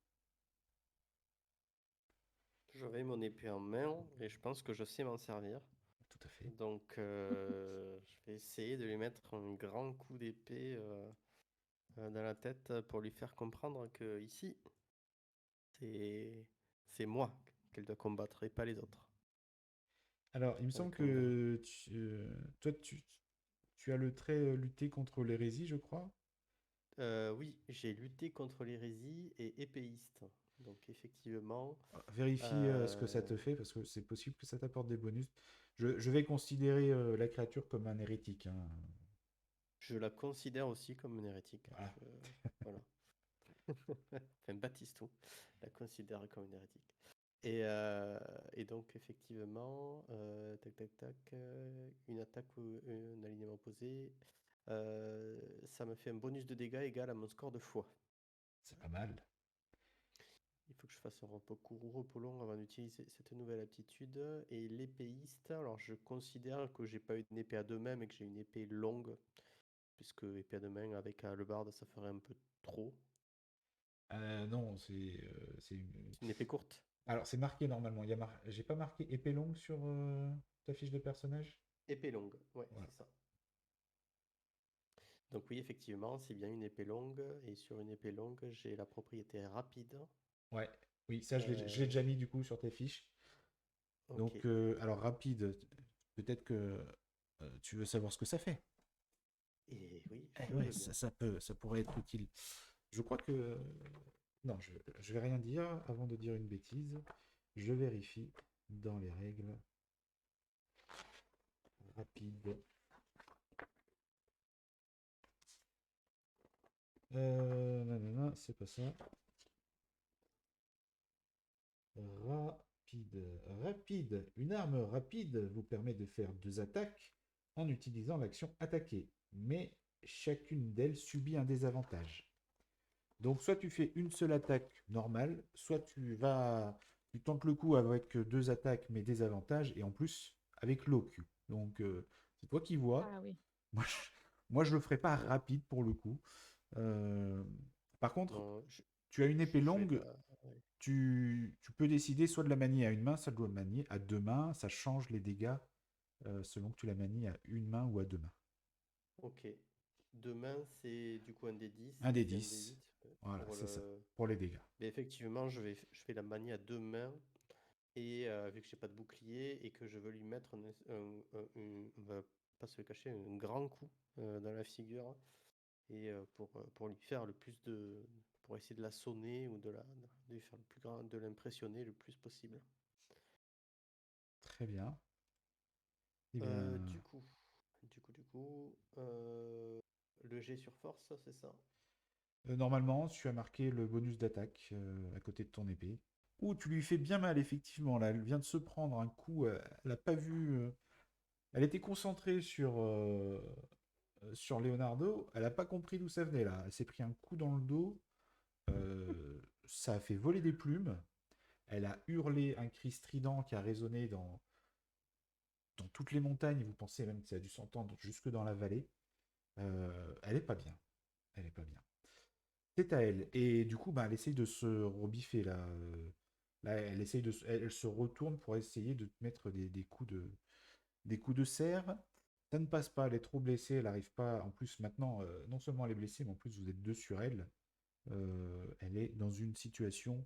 J'aurai mon épée en main et je pense que je sais m'en servir. Tout à fait. Donc, je vais essayer de lui mettre un grand coup d'épée dans la tête pour lui faire comprendre que ici, c'est c'est moi qu'elle doit combattre et pas les autres. Alors, il me semble Avec un grand. que toi, tu as le trait lutter contre l'hérésie, je crois. Oui, j'ai lutté contre l'hérésie et épéiste. Donc, effectivement, Vérifie ce que ça te euh, fait, parce que c'est possible que ça t'apporte des bonus. Je vais considérer la créature comme un hérétique, hein. je la considère aussi comme une hérétique. Voilà. Voilà. Enfin, Baptistou la considère comme une hérétique. Et donc, effectivement, tac, tac, tac, une attaque ou un alignement opposé, ça me fait un bonus de dégâts égal à mon score de foi. C'est pas mal. Il faut que je fasse un repos long avant d'utiliser cette nouvelle aptitude. Et l'épéiste, alors je considère que j'ai pas une épée à deux mains, mais que j'ai une épée longue, puisque épée à deux mains avec un hallebarde, ça ferait un peu trop. Non, c'est une... C'est une épée courte. Alors, c'est marqué normalement. J'ai pas marqué épée longue sur ta fiche de personnage? Épée longue, ouais, Voilà. c'est ça. Donc oui, effectivement, c'est bien une épée longue, et sur une épée longue, j'ai la propriété rapide. Ouais, oui, ça je l'ai Euh, déjà mis du coup sur tes fiches. ok. Donc, alors rapide, peut-être que tu veux savoir ce que ça fait. Et oui, Eh je ouais, veux bien. ça pourrait être utile. Je crois que... Non, je vais rien dire avant de dire une bêtise. Je vérifie dans les règles. Rapide. Nanana, c'est pas ça. Rapide. Rapide. Une arme rapide vous permet de faire 2 attaques en utilisant l'action attaquer. Mais chacune d'elles subit un désavantage. Donc soit tu fais une seule attaque normale, soit tu tentes le coup avec 2 attaques mais des avantages et en plus avec l'OQ. Donc c'est toi qui vois. Ah oui. Moi je, moi, je le ferai pas rapide pour le coup. Euh, Par contre, Non, tu as une épée je vais longue, la... ouais. tu peux décider soit de la manier à une main, soit de la manier à 2 mains. Ça change les dégâts selon que tu la manies à une main ou à 2 mains. Ok. Demain, c'est du coup un D10, Un des ici un 10. D8 Voilà, pour c'est ça. le... Pour les dégâts. Mais effectivement, je vais la manier à deux mains. Et vu que j'ai pas de bouclier et que je veux lui mettre on va pas se le cacher, un grand coup dans la figure et pour lui faire le plus de, pour essayer de la sonner ou de lui faire le plus grand, de l'impressionner le plus possible. Très bien. Eh bien, Du coup, le G sur force, c'est ça? normalement, tu as marqué le bonus d'attaque à côté de ton épée. Ouh, tu lui fais bien mal, effectivement. Là, elle vient de se prendre un coup. Elle n'a pas vu. Elle était concentrée sur Leonardo. Elle n'a pas compris d'où ça venait, là. Elle s'est pris un coup dans le dos. Ça a fait voler des plumes. Elle a hurlé un cri strident qui a résonné dans toutes les montagnes. Vous pensez même que ça a dû s'entendre jusque dans la vallée. Elle est pas bien. Elle est pas bien. C'est à elle. Et du coup, bah, elle essaye de se rebiffer là. Là, elle se retourne pour essayer de te mettre des coups de serre. Ça ne passe pas, elle est trop blessée, elle n'arrive pas. En plus, maintenant, non seulement elle est blessée, mais en plus vous êtes deux sur elle. Elle est dans une situation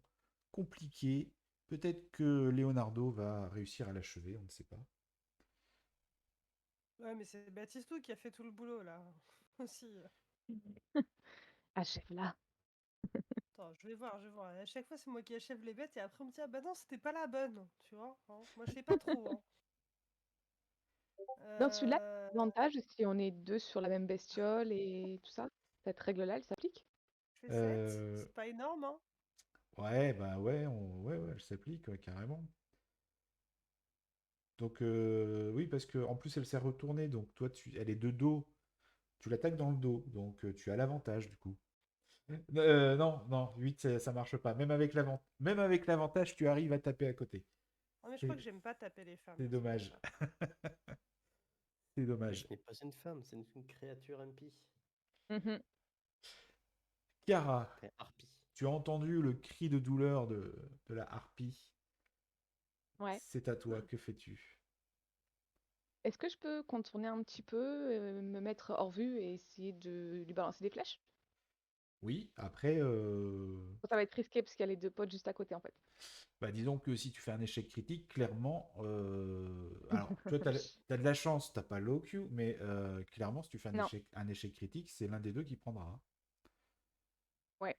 compliquée. Peut-être que Leonardo va réussir à l'achever, on ne sait pas. Ouais, mais c'est Baptistou qui a fait tout le boulot là. Aussi. Achève-la. Attends, je vais voir, je vais voir. À chaque fois, c'est moi qui achève les bêtes et après on me dit ah bah non, c'était pas la bonne. Tu vois, hein. Moi, je fais pas trop. Hein. Dans celui-là, Euh, avantage si on est deux sur la même bestiole et tout ça. Cette règle-là, elle s'applique? je fais 7. Euh, C'est pas énorme, hein. ouais, bah ouais, ouais, elle s'applique ouais, carrément. Donc oui, parce que en plus elle s'est retournée, donc toi elle est de dos, tu l'attaques dans le dos, donc tu as l'avantage du coup. Non, non, 8 ça marche pas. Même avec l'avantage, tu arrives à taper à côté. Oh, mais je crois C'est que j'aime pas taper les femmes, c'est c'est pour dommage. ça. C'est Mais dommage. ce n'est pas une femme, c'est une créature impie. Mhm. Chiara, Enfin, harpie. tu as entendu le cri de douleur de la harpie. Ouais. C'est à toi, que fais-tu? Est-ce que je peux contourner un petit peu, me mettre hors vue et essayer de lui balancer des flèches? Oui, après, Ça va être risqué parce qu'il y a les deux potes juste à côté en fait. bah, disons que si tu fais un échec critique, clairement, alors, tu vois, t'as de la chance, t'as pas low Q, mais clairement, si tu fais Non, un échec critique, c'est l'un des deux qui prendra, hein. ouais.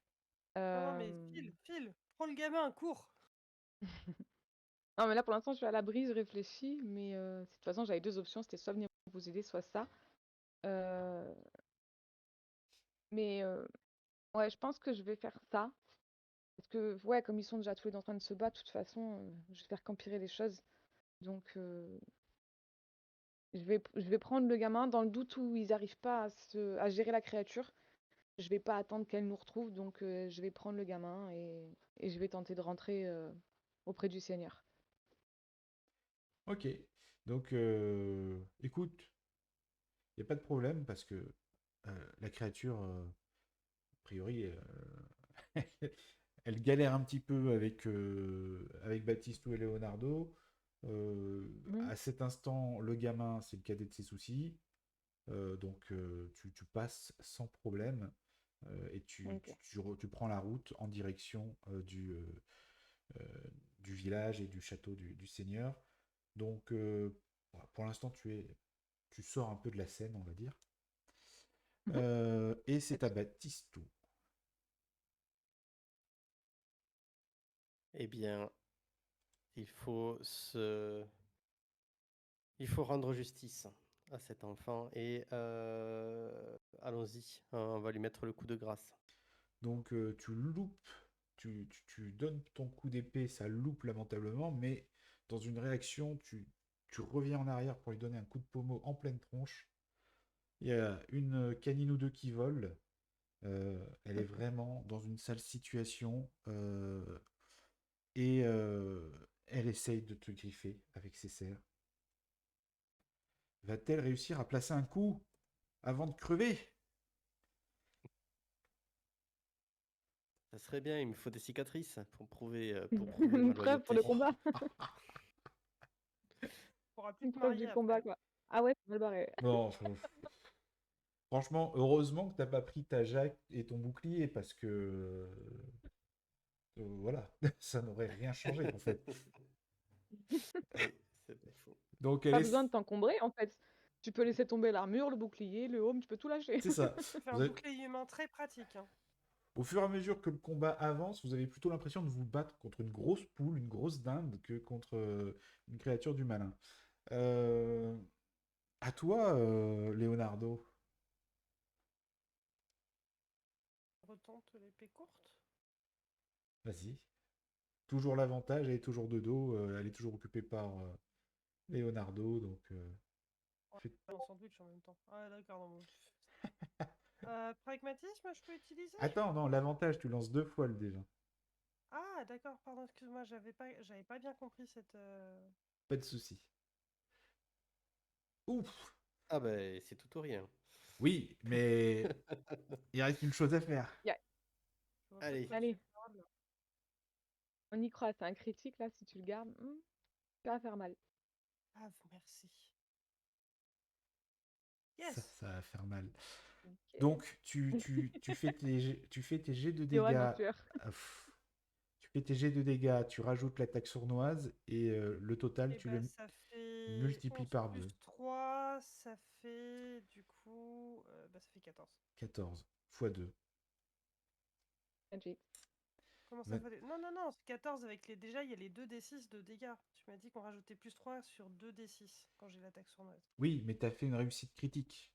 Non, mais prends le gamin, cours. Non, mais là pour l'instant je suis à l'abri, je réfléchis, mais de toute façon j'avais deux options, c'était soit venir vous aider, soit ça. Euh, Mais ouais, je pense que je vais faire ça. Parce que, ouais, comme ils sont déjà tous les deux en train de se battre, de toute façon, je vais faire qu'empirer les choses. Donc, je vais prendre le gamin dans le doute où ils n'arrivent pas à gérer la créature. Je vais pas attendre qu'elle nous retrouve, donc je vais prendre le gamin et je vais tenter de rentrer auprès du Seigneur. Ok, donc, écoute, il n'y a pas de problème parce que la créature, a priori, elle galère un petit peu avec Baptisto et Leonardo. Mhm. À cet instant, le gamin, c'est le cadet de ses soucis. Donc, tu passes sans problème et Ok. tu prends la route en direction euh, du village et du château du seigneur. Donc, pour l'instant, tu sors un peu de la scène, on va dire. Mhm. Et c'est à Ok. Baptisto. Eh bien, il faut se... il faut rendre justice à cet enfant et allons-y, on va lui mettre le coup de grâce. Donc, tu loupes, tu donnes ton coup d'épée, ça loupe lamentablement, mais dans une réaction, tu reviens en arrière pour lui donner un coup de pommeau en pleine tronche. Il y a une canine ou deux qui vole. Elle est vraiment dans une sale situation et elle essaye de te griffer avec ses serres. Va-t-elle réussir à placer un coup avant de crever? Ça serait bien, il me faut des cicatrices pour prouver Une ma preuve pour loyauté. le combat. Pourra plus Une te preuve du marier combat, après. quoi. Ah ouais, c'est mal barré. Non, franchement, heureusement que t'as pas pris ta jaque et ton bouclier parce que voilà, ça n'aurait rien changé en fait. Oui, c'est pas faux. Donc elle Pas besoin est, de t'encombrer en fait. Tu peux laisser tomber l'armure, le bouclier, le home, tu peux tout lâcher. c'est ça. Ça fait un Vous avez- bouclier humain très pratique, hein. Au fur et à mesure que le combat avance, vous avez plutôt l'impression de vous battre contre une grosse poule, une grosse dinde, que contre une créature du malin. Euh, À toi, Leonardo. Retente l'épée courte. Vas-y. Toujours l'avantage, elle est toujours de dos, elle est toujours occupée par Leonardo, donc Ouais, fais- un sandwich en même temps. Ah d'accord, non. Pragmatisme, je peux utiliser? Attends, non, l'avantage, tu lances deux fois le déjà. Ah d'accord, pardon, excuse-moi, j'avais pas bien compris cette. Pas de souci. Ouf. Ah ben, c'est tout ou rien. Oui, mais il reste une chose à faire. Yeah. Je vois pas de Allez, quoi tu Allez, parles. on y croit, c'est un critique là, si tu le gardes, ça va faire mal. Ah, merci. Yes! Ça va faire mal. Ok. Donc, tu fais tes jets de Et ouais, dégâts. bien sûr. Pff, tu fais tes jets de dégâts, tu rajoutes l'attaque sournoise et le total, Et tu bah le ça fait multiplies 11 par plus 2. 3, ça fait du coup. Bah ça fait 14. 14 fois 2. Magic. Comment ça fait? Non, non, non, c'est 14 avec les. Déjà, il y a les 2d6 de dégâts. Tu m'as dit qu'on rajoutait plus 3 sur 2d6 quand j'ai l'attaque sournoise. Oui, mais tu as fait une réussite critique.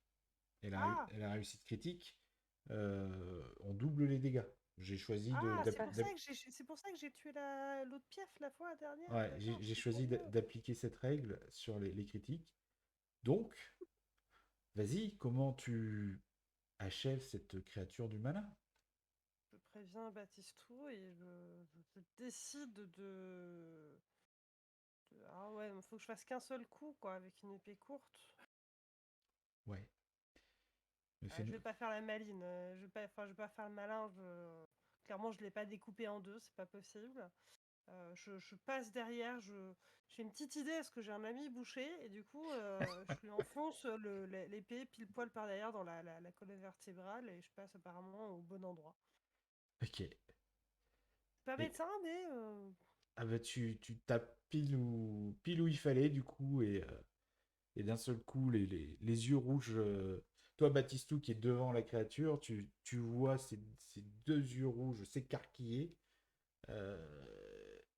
Ah! Et la réussite critique, on double les dégâts. J'ai choisi Ah, Ah, bah, c'est pour ça que j'ai tué l'autre pièce la fois dernière. ouais, D'accord, j'ai je comprends choisi mieux. d'appliquer cette règle sur les critiques. Donc, vas-y, comment tu achèves cette créature du malin? Je préviens Baptistou et je décide Ah ouais, il faut que je fasse qu'un seul coup, quoi, avec une épée courte. Ouais. Mais Je fais-nous. vais pas faire la maline, je vais pas faire le malin. Clairement, je l'ai pas découpé en deux, c'est pas possible. Je passe derrière, j'ai une petite idée parce que j'ai un ami boucher et du coup, je lui enfonce l'épée pile poil par derrière dans la colonne vertébrale et je passe apparemment au bon endroit. Ok. Je suis pas Et médecin, mais ah bah tu tapes pile où il fallait du coup et d'un seul coup les yeux rouges. Toi Baptistou qui est devant la créature, tu vois ces deux yeux rouges s'écarquiller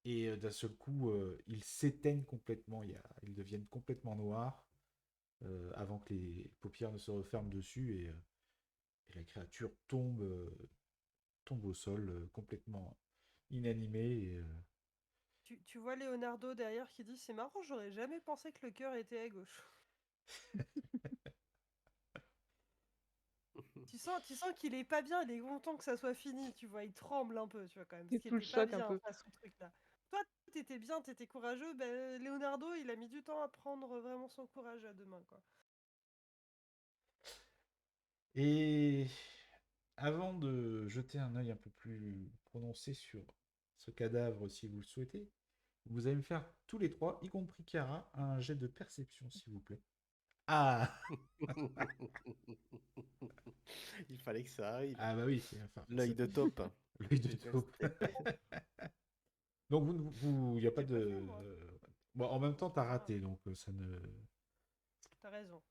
et d'un seul coup ils s'éteignent complètement. Ils deviennent complètement noirs avant que les paupières ne se referment dessus et la créature tombe au sol complètement inanimée tu vois Leonardo derrière qui dit c'est marrant, j'aurais jamais pensé que le cœur était à gauche. Tu sens qu'il est pas bien, il est content que ça soit fini, tu vois, il tremble un peu, tu vois, quand même, parce C'est qu'il tout le était pas choc un bien peu. face au truc là. Toi, t'étais bien, t'étais courageux, ben Leonardo, il a mis du temps à prendre vraiment son courage à deux mains, quoi. et avant de jeter un œil un peu plus prononcé sur ce cadavre, si vous le souhaitez, vous allez me faire tous les trois, y compris Chiara, un jet de perception, s'il vous plaît. Ah Il fallait que ça arrive. Ah bah oui, enfin, L'œil de taupe. l'œil de Je ne taupe. sais pas. Donc, il n'y a pas J'ai pas fait, de. moi. Bon, en même temps, C'est pas t'as grave. raté, donc ça ne. T'as raison.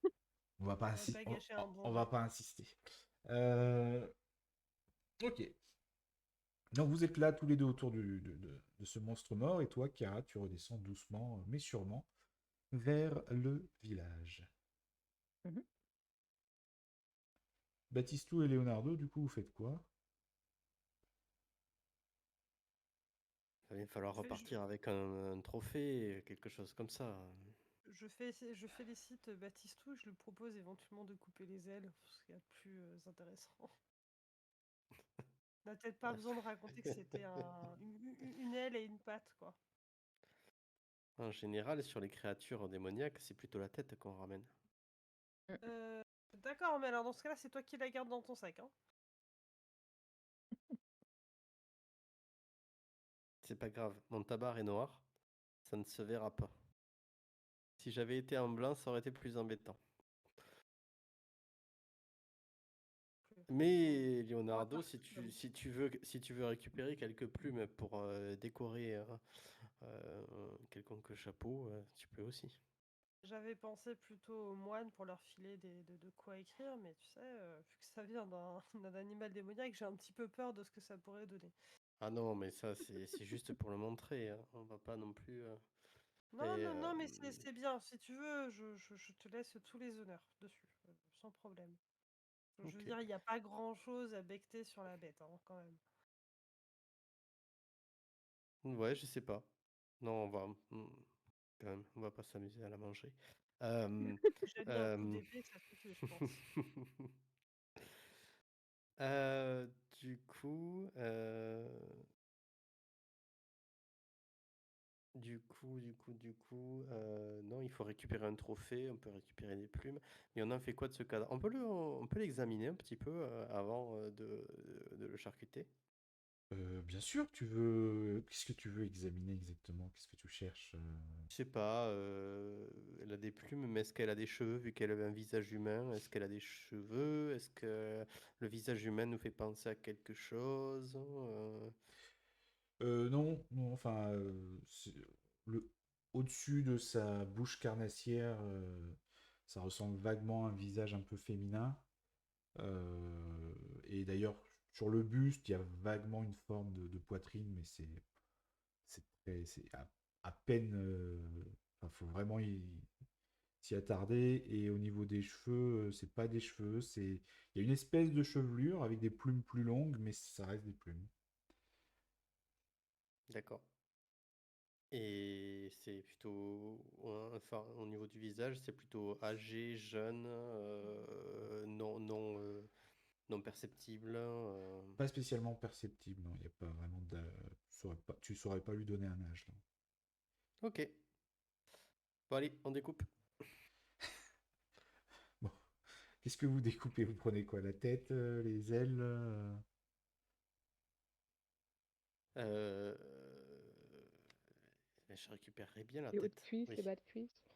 On va pas, J'aurais pas gâché un on bon va jet. pas insister. Euh, Ok. Donc vous êtes là tous les deux autour de ce monstre mort, et toi, Chiara, tu redescends doucement, mais sûrement, vers le village. Mhm. Baptistou et Leonardo, du coup, vous faites quoi? Il va falloir Je, fais- repartir avec un trophée, quelque chose comme ça. je félicite Baptistou, je lui propose éventuellement de couper les ailes, ce qu'il y a de plus intéressant. On n'a peut-être pas besoin de raconter que c'était une aile et une patte, quoi. En général, sur les créatures démoniaques, c'est plutôt la tête qu'on ramène. Euh, D'accord, mais alors dans ce cas-là, c'est toi qui la gardes dans ton sac, hein. C'est pas grave, mon tabac est noir, ça ne se verra pas. Si j'avais été en blanc, ça aurait été plus embêtant. Mais Leonardo, si tu veux récupérer quelques plumes pour décorer quelconque chapeau, tu peux aussi. J'avais pensé plutôt aux moines pour leur filer de quoi écrire, mais tu sais, vu que ça vient d'un animal démoniaque, j'ai un petit peu peur de ce que ça pourrait donner. Ah non, mais ça, c'est juste pour le montrer, hein. On va pas non plus. Non, Et, non, non, mais c'est bien. Si tu veux, je te laisse tous les honneurs dessus, sans problème. Je veux ok. dire, il n'y a pas grand-chose à becter sur la bête, hein, quand même. Ouais, je sais pas. Non, quand même, on va pas s'amuser à la manger. Euh, Jette un coup euh, d'épée, ça suffit, je pense. euh, du coup, euh, non, il faut récupérer un trophée, on peut récupérer des plumes, mais on en fait quoi de ce cadavre? On peut l'examiner un petit peu avant de le charcuter. Bien sûr, tu veux. Qu'est-ce que tu veux examiner exactement? Qu'est-ce que tu cherches? Je sais pas, elle a des plumes, mais est-ce qu'elle a des cheveux vu qu'elle a un visage humain? Est-ce qu'elle a des cheveux? Est-ce que le visage humain nous fait penser à quelque chose? Non, non, enfin, le... au-dessus de sa bouche carnassière, ça ressemble vaguement à un visage un peu féminin. Et d'ailleurs, sur le buste, il y a vaguement une forme de poitrine, mais c'est à peine. Enfin, faut vraiment s'y attarder. Et au niveau des cheveux, c'est pas des cheveux, il y a une espèce de chevelure avec des plumes plus longues, mais ça reste des plumes. D'accord. Et c'est plutôt, enfin, au niveau du visage, c'est plutôt âgé, jeune, non perceptible. Pas spécialement perceptible, non. Il n'y a pas vraiment de. Tu saurais pas lui donner un âge, là. Ok. Bon, allez, on découpe. Bon, Qu'est-ce que vous découpez? Vous prenez quoi? La tête, les ailes Euh, je récupérerai bien la Les hautes tête. cuisses, les Oui. bas de cuisses.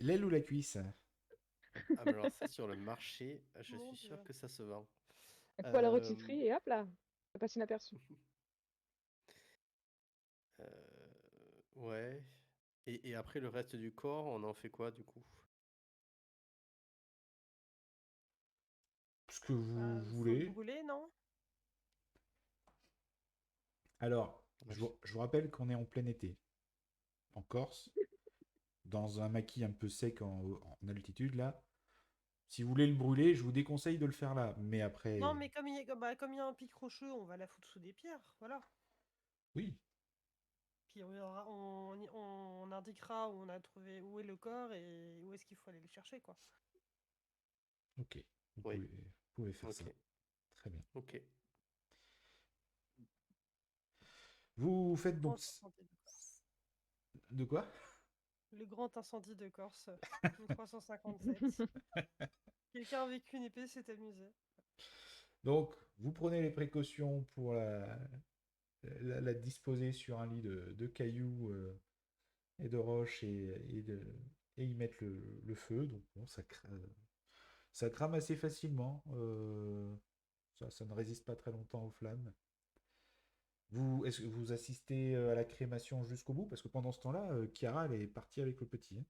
L'aile ou la cuisse? Ah, mais alors ça, sur le marché, je Mon suis Dieu. sûr que ça se vend. Un coup à la Euh, rôtisserie et hop là, ça passe inaperçu. ouais. Et après, le reste du corps, on en fait quoi, du coup? Ce que vous Faut le voulez. brûler, non? Alors, Moi, je vous rappelle qu'on est en plein été, en Corse, dans un maquis un peu sec en altitude, là. Si vous voulez le brûler, je vous déconseille de le faire là. Mais Non, après, mais comme il y a un pic rocheux, on va la foutre sous des pierres, voilà. oui, Puis on indiquera où on a trouvé où est le corps et où est-ce qu'il faut aller le chercher, quoi. ok. Oui, Vous pouvez faire ça. ok, Très bien. ok. Vous faites donc... Grand incendie de Corse. De quoi? Le grand incendie de Corse, 1357. Quelqu'un avec une épée s'est amusé. Donc, vous prenez les précautions pour la disposer sur un lit de cailloux et de roches et y mettre le feu. Donc, bon, ça crame assez facilement. Ça ne résiste pas très longtemps aux flammes. Est-ce que vous assistez à la crémation jusqu'au bout? Parce que pendant ce temps-là, Chiara, elle est partie avec le petit, hein.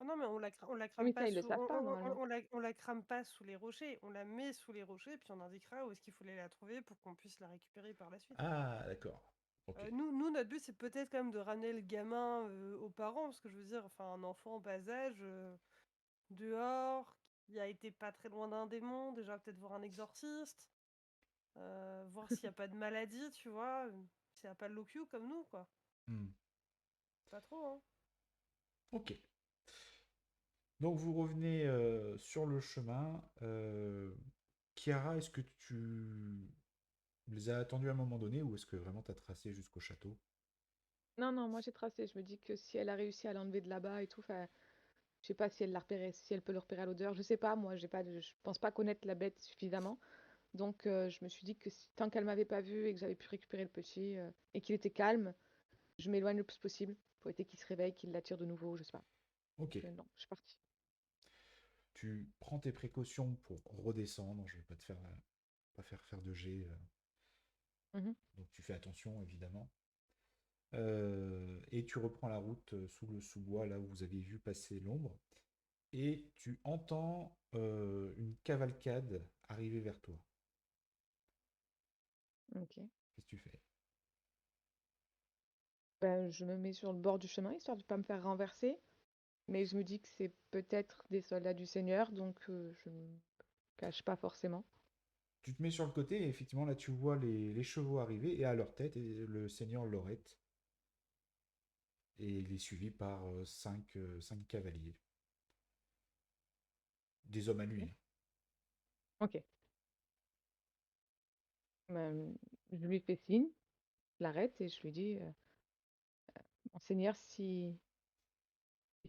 Ah non, mais on la crame Oui, pas ça, ils le sous, savent pas normalement. on la crame pas sous les rochers. On la met sous les rochers, puis on indiquera où est-ce qu'il faut aller la trouver pour qu'on puisse la récupérer par la suite. Ah, d'accord. Ok. Notre but, c'est peut-être quand même de ramener le gamin aux parents, parce que je veux dire, enfin, un enfant en bas âge, dehors, qui a été pas très loin d'un démon, déjà peut-être voir un exorciste, voir s'il n'y a pas de maladie, tu vois, s'il n'y a pas de locu comme nous, quoi. Hmm. Pas trop, hein. Ok. Donc vous revenez sur le chemin. Chiara, est-ce que tu les as attendus à un moment donné ou est-ce que vraiment tu as tracé jusqu'au château? Non, non, moi j'ai tracé. Je me dis que si elle a réussi à l'enlever de là-bas et tout, je sais pas si elle l'a repéré, si elle peut le repérer à l'odeur. Je sais pas, moi, je pense pas connaître la bête suffisamment. Donc je me suis dit que tant qu'elle m'avait pas vue et que j'avais pu récupérer le petit et qu'il était calme, je m'éloigne le plus possible pour éviter qu'il se réveille, qu'il l'attire de nouveau, je sais pas. Ok. Donc non, je suis partie. Tu prends tes précautions pour redescendre. Je vais pas te faire pas faire de jet. Mhm. Donc tu fais attention évidemment. Et tu reprends la route sous le sous-bois, là où vous aviez vu passer l'ombre. Et tu entends une cavalcade arriver vers toi. Ok. Qu'est-ce que tu fais? Ben, je me mets sur le bord du chemin histoire de pas me faire renverser. Mais je me dis que c'est peut-être des soldats du Seigneur, donc je me cache pas forcément. Tu te mets sur le côté et effectivement là tu vois les chevaux arriver et à leur tête le seigneur Lorette. Et il est suivi par cinq cavaliers. Des hommes à lui, Ok. hein. Ok. Ben, je lui fais signe, je l'arrête et je lui dis, Monseigneur, si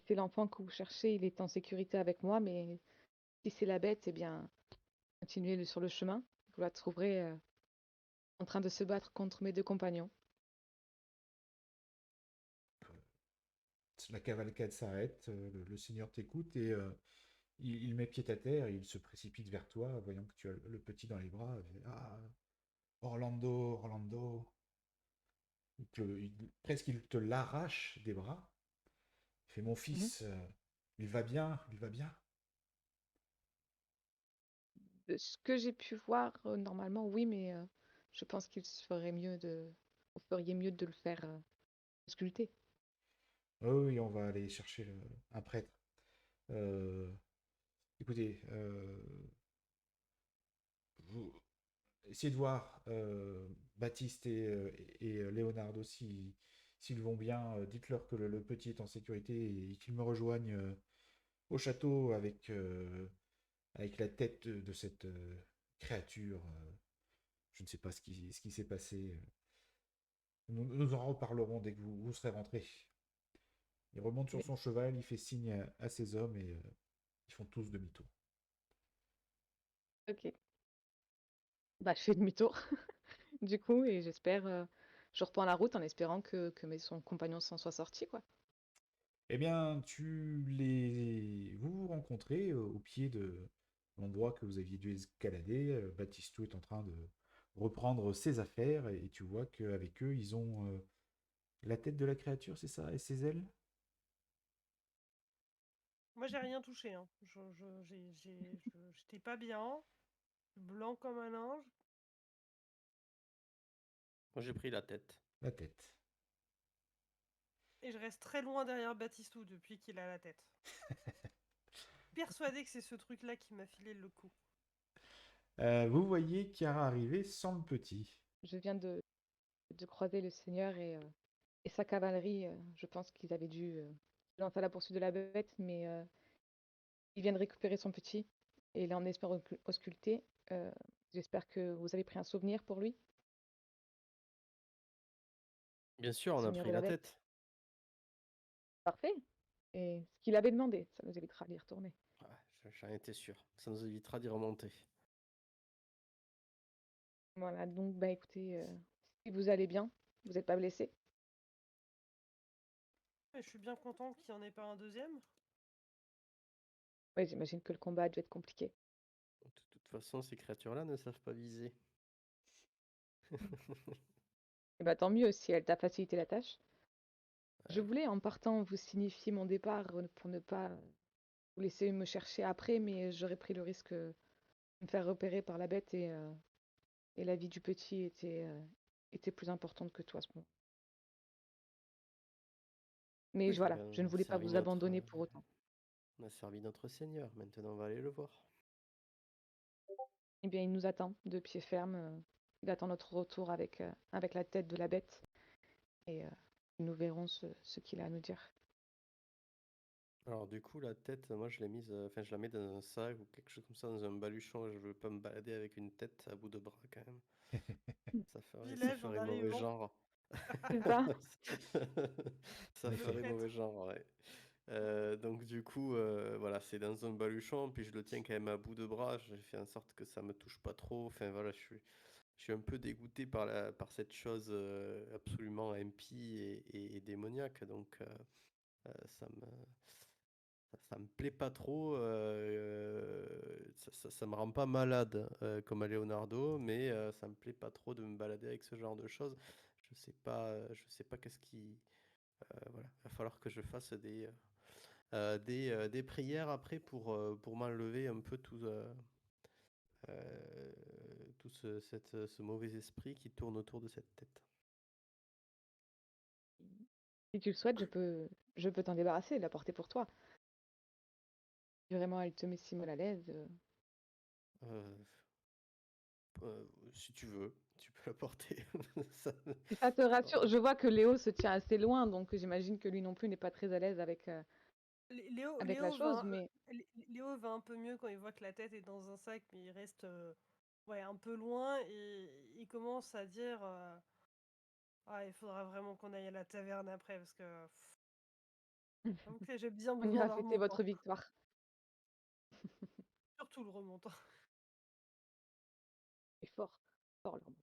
c'est l'enfant que vous cherchez, il est en sécurité avec moi, mais si c'est la bête, eh bien, continuez sur le chemin. Vous la trouverez en train de se battre contre mes deux compagnons. La cavalcade s'arrête, le seigneur t'écoute et il met pied à terre et il se précipite vers toi, voyant que tu as le petit dans les bras. Il fait, ah, Orlando, Orlando. Presque il te l'arrache des bras. Il fait, mon Mhm. fils, il va bien, il va bien. De ce que j'ai pu voir, normalement, oui, mais je pense vous feriez mieux de le faire sculpter. Oh oui, on va aller chercher un prêtre. Euh, écoutez, vous essayez de voir Baptiste et Leonardo s'ils vont bien. Dites-leur que le petit est en sécurité et qu'ils me rejoignent au château avec la tête de cette créature. Je ne sais pas ce qui s'est passé. Nous en reparlerons dès que vous serez rentrés. Il remonte sur Mais son cheval, il fait signe à ses hommes et ils font tous demi-tour. ok. Bah, je fais demi-tour, du coup, et je reprends la route en espérant son compagnon s'en soit sorti, quoi. Eh bien, vous vous rencontrez au pied de l'endroit que vous aviez dû escalader. Baptistou est en train de reprendre ses affaires et tu vois qu'avec eux, ils ont la tête de la créature, c'est ça, et ses ailes? Moi, j'ai rien touché, hein. J'étais pas bien, blanc comme un ange. Moi, j'ai pris la tête. La tête. Et je reste très loin derrière Baptistou depuis qu'il a la tête. Persuadé que c'est ce truc-là qui m'a filé le coup. Vous voyez Chiara arriver sans le petit. Je viens de croiser le Seigneur et sa cavalerie. Je pense qu'ils avaient dû lancer à la poursuite de la bête, mais il vient de récupérer son petit et il est en espère ausculter. Euh, J'espère que vous avez pris un souvenir pour lui, Bien sûr, on a souvenir pris de la la bête. tête. Parfait. Et ce qu'il avait demandé, ça nous évitera d'y retourner. Ouais, j'en étais sûr. Ça nous évitera d'y remonter. Voilà, donc bah écoutez, si vous allez bien, vous n'êtes pas blessé. Et je suis bien content qu'il n'y en ait pas un deuxième. Oui, j'imagine que le combat a dû être compliqué. De toute façon, ces créatures-là ne savent pas viser. Et bah tant mieux si elle t'a facilité la tâche. Je voulais en partant vous signifier mon départ pour ne pas vous laisser me chercher après, mais j'aurais pris le risque de me faire repérer par la bête et la vie du petit était plus importante que toi à ce moment. Mais Oui, voilà, ben, je ne voulais pas vous abandonner pour autant. on a servi notre Seigneur. Maintenant, on va aller le voir. Eh bien, il nous attend de pied ferme. Il attend notre retour avec la tête de la bête et nous verrons ce qu'il a à nous dire. Alors du coup, la tête, moi je l'ai mise, enfin je la mets dans un sac ou quelque chose comme ça, dans un baluchon. Je veux pas me balader avec une tête à bout de bras quand même. Ça Village en ferait mauvais arrivant. genre. C'est ça? En Ça effet. ferait mauvais genre, ouais. Donc du coup, voilà, c'est dans un baluchon, puis je le tiens quand même à bout de bras. J'ai fait en sorte que ça me touche pas trop. Enfin voilà, je suis un peu dégoûté par cette chose absolument impie et démoniaque. Donc ça ça me plaît pas trop. Ça me rend pas malade comme à Leonardo, mais ça me plaît pas trop de me balader avec ce genre de choses. Je sais pas qu'est-ce qui. Voilà, il va falloir que je fasse des prières après pour m'enlever un peu tout ce mauvais esprit qui tourne autour de cette tête. Si tu le souhaites, je peux t'en débarrasser et la porter pour toi. Si vraiment elle te met si mal à l'aise. Euh, Si tu veux, tu peux la porter. Ça- Si ça te rassure, je vois que Léo se tient assez loin, donc j'imagine que lui non plus n'est pas très à l'aise avec la chose, mais Léo va un peu mieux quand il voit que la tête est dans un sac, mais il reste ouais, un peu loin et il commence à dire ah, il faudra vraiment qu'on aille à la taverne après parce que donc là, j'ai bien on besoin ira d'un fêter votre remontant, victoire. surtout le remontant. C'est fort, fort le remontant.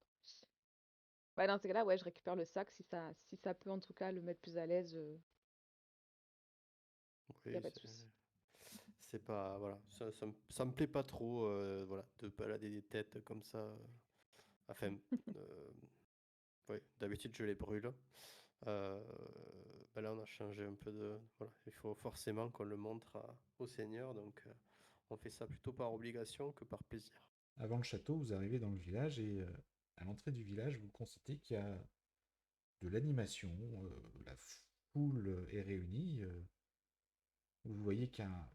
Ouais, dans ces cas-là, ouais, je récupère le sac si ça peut en tout cas le mettre plus à l'aise, y a Oui, pas de souci. c'est pas voilà, ça me plaît pas trop, voilà, de balader des têtes comme ça. Enfin, euh, ouais, d'habitude je les brûle. Euh, ben là, on a changé un peu de voilà, il faut forcément qu'on le montre au Seigneur, donc on fait ça plutôt par obligation que par plaisir. Avant le château, vous arrivez dans le village et à l'entrée du village, vous constatez qu'il y a de l'animation. La foule est réunie. Vous voyez qu'un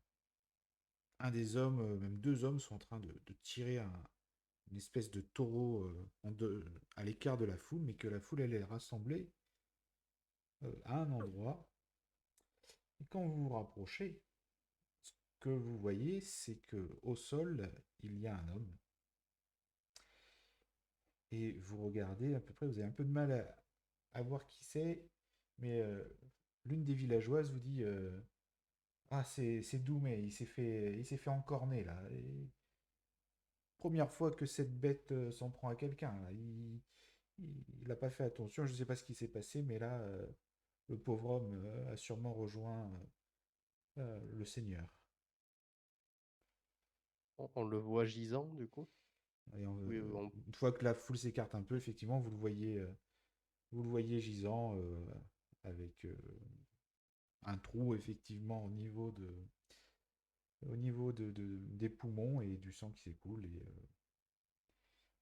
des hommes, même deux hommes, sont en train de tirer une espèce de taureau à l'écart de la foule, mais que la foule elle est rassemblée à un endroit. Et quand vous vous rapprochez, ce que vous voyez, c'est que au sol, il y a un homme. Et vous regardez à peu près, vous avez un peu de mal à voir qui c'est, mais l'une des villageoises vous dit ah, c'est Doumé, il s'est fait encorner là. Et première fois que cette bête s'en prend à quelqu'un. Là. Il n'a pas fait attention, je ne sais pas ce qui s'est passé, mais là, le pauvre homme a sûrement rejoint le Seigneur. On le voit gisant, du coup. Et Oui, une fois que la foule s'écarte un peu, effectivement, vous le voyez gisant avec un trou effectivement au niveau des poumons et du sang qui s'écoule et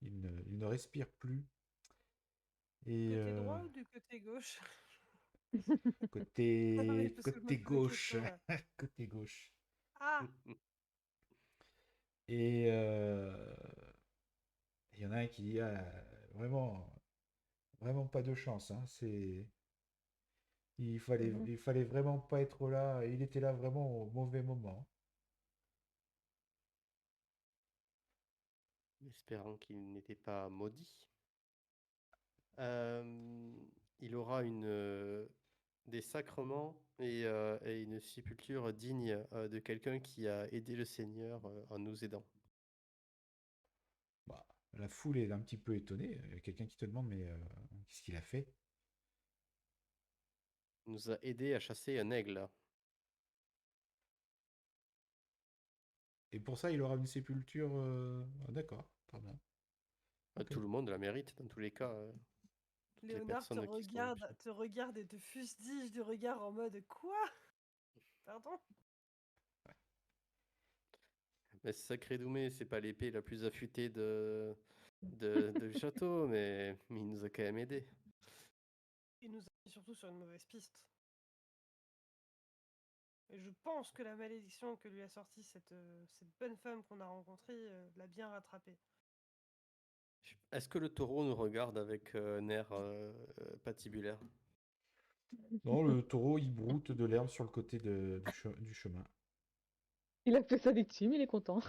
il ne respire plus. Et Côté droit ou du côté gauche? Ah oui, parce que je me côté pose la gauche, question là. côté gauche. Ah! Et il y en a un qui dit ah, vraiment, vraiment pas de chance. Hein, il fallait vraiment pas être là. Il était là vraiment au mauvais moment. espérant qu'il n'était pas maudit. Euh, il aura des sacrements et une sépulture digne de quelqu'un qui a aidé le Seigneur en nous aidant. Bah, la foule est un petit peu étonnée. Il y a quelqu'un qui te demande mais qu'est-ce qu'il a fait? Il nous a aidé à chasser un aigle. Et pour ça, il aura une sépulture. Ah, d'accord, très bien. Ok. Tout le monde la mérite dans tous les cas. Toutes les Léonard personnes qui sont impliquées. te regarde et te fustige du regard en mode quoi? Pardon? Mais Sacré Doumé, c'est pas l'épée la plus affûtée du château, mais il nous a quand même aidés. Il nous a mis surtout sur une mauvaise piste. Et je pense que la malédiction que lui a sortie cette bonne femme qu'on a rencontrée l'a bien rattrapé. Est-ce que le taureau nous regarde avec un air patibulaire? Non, le taureau, il broute de l'herbe sur le côté du chemin. Il a fait sa victime, il est content.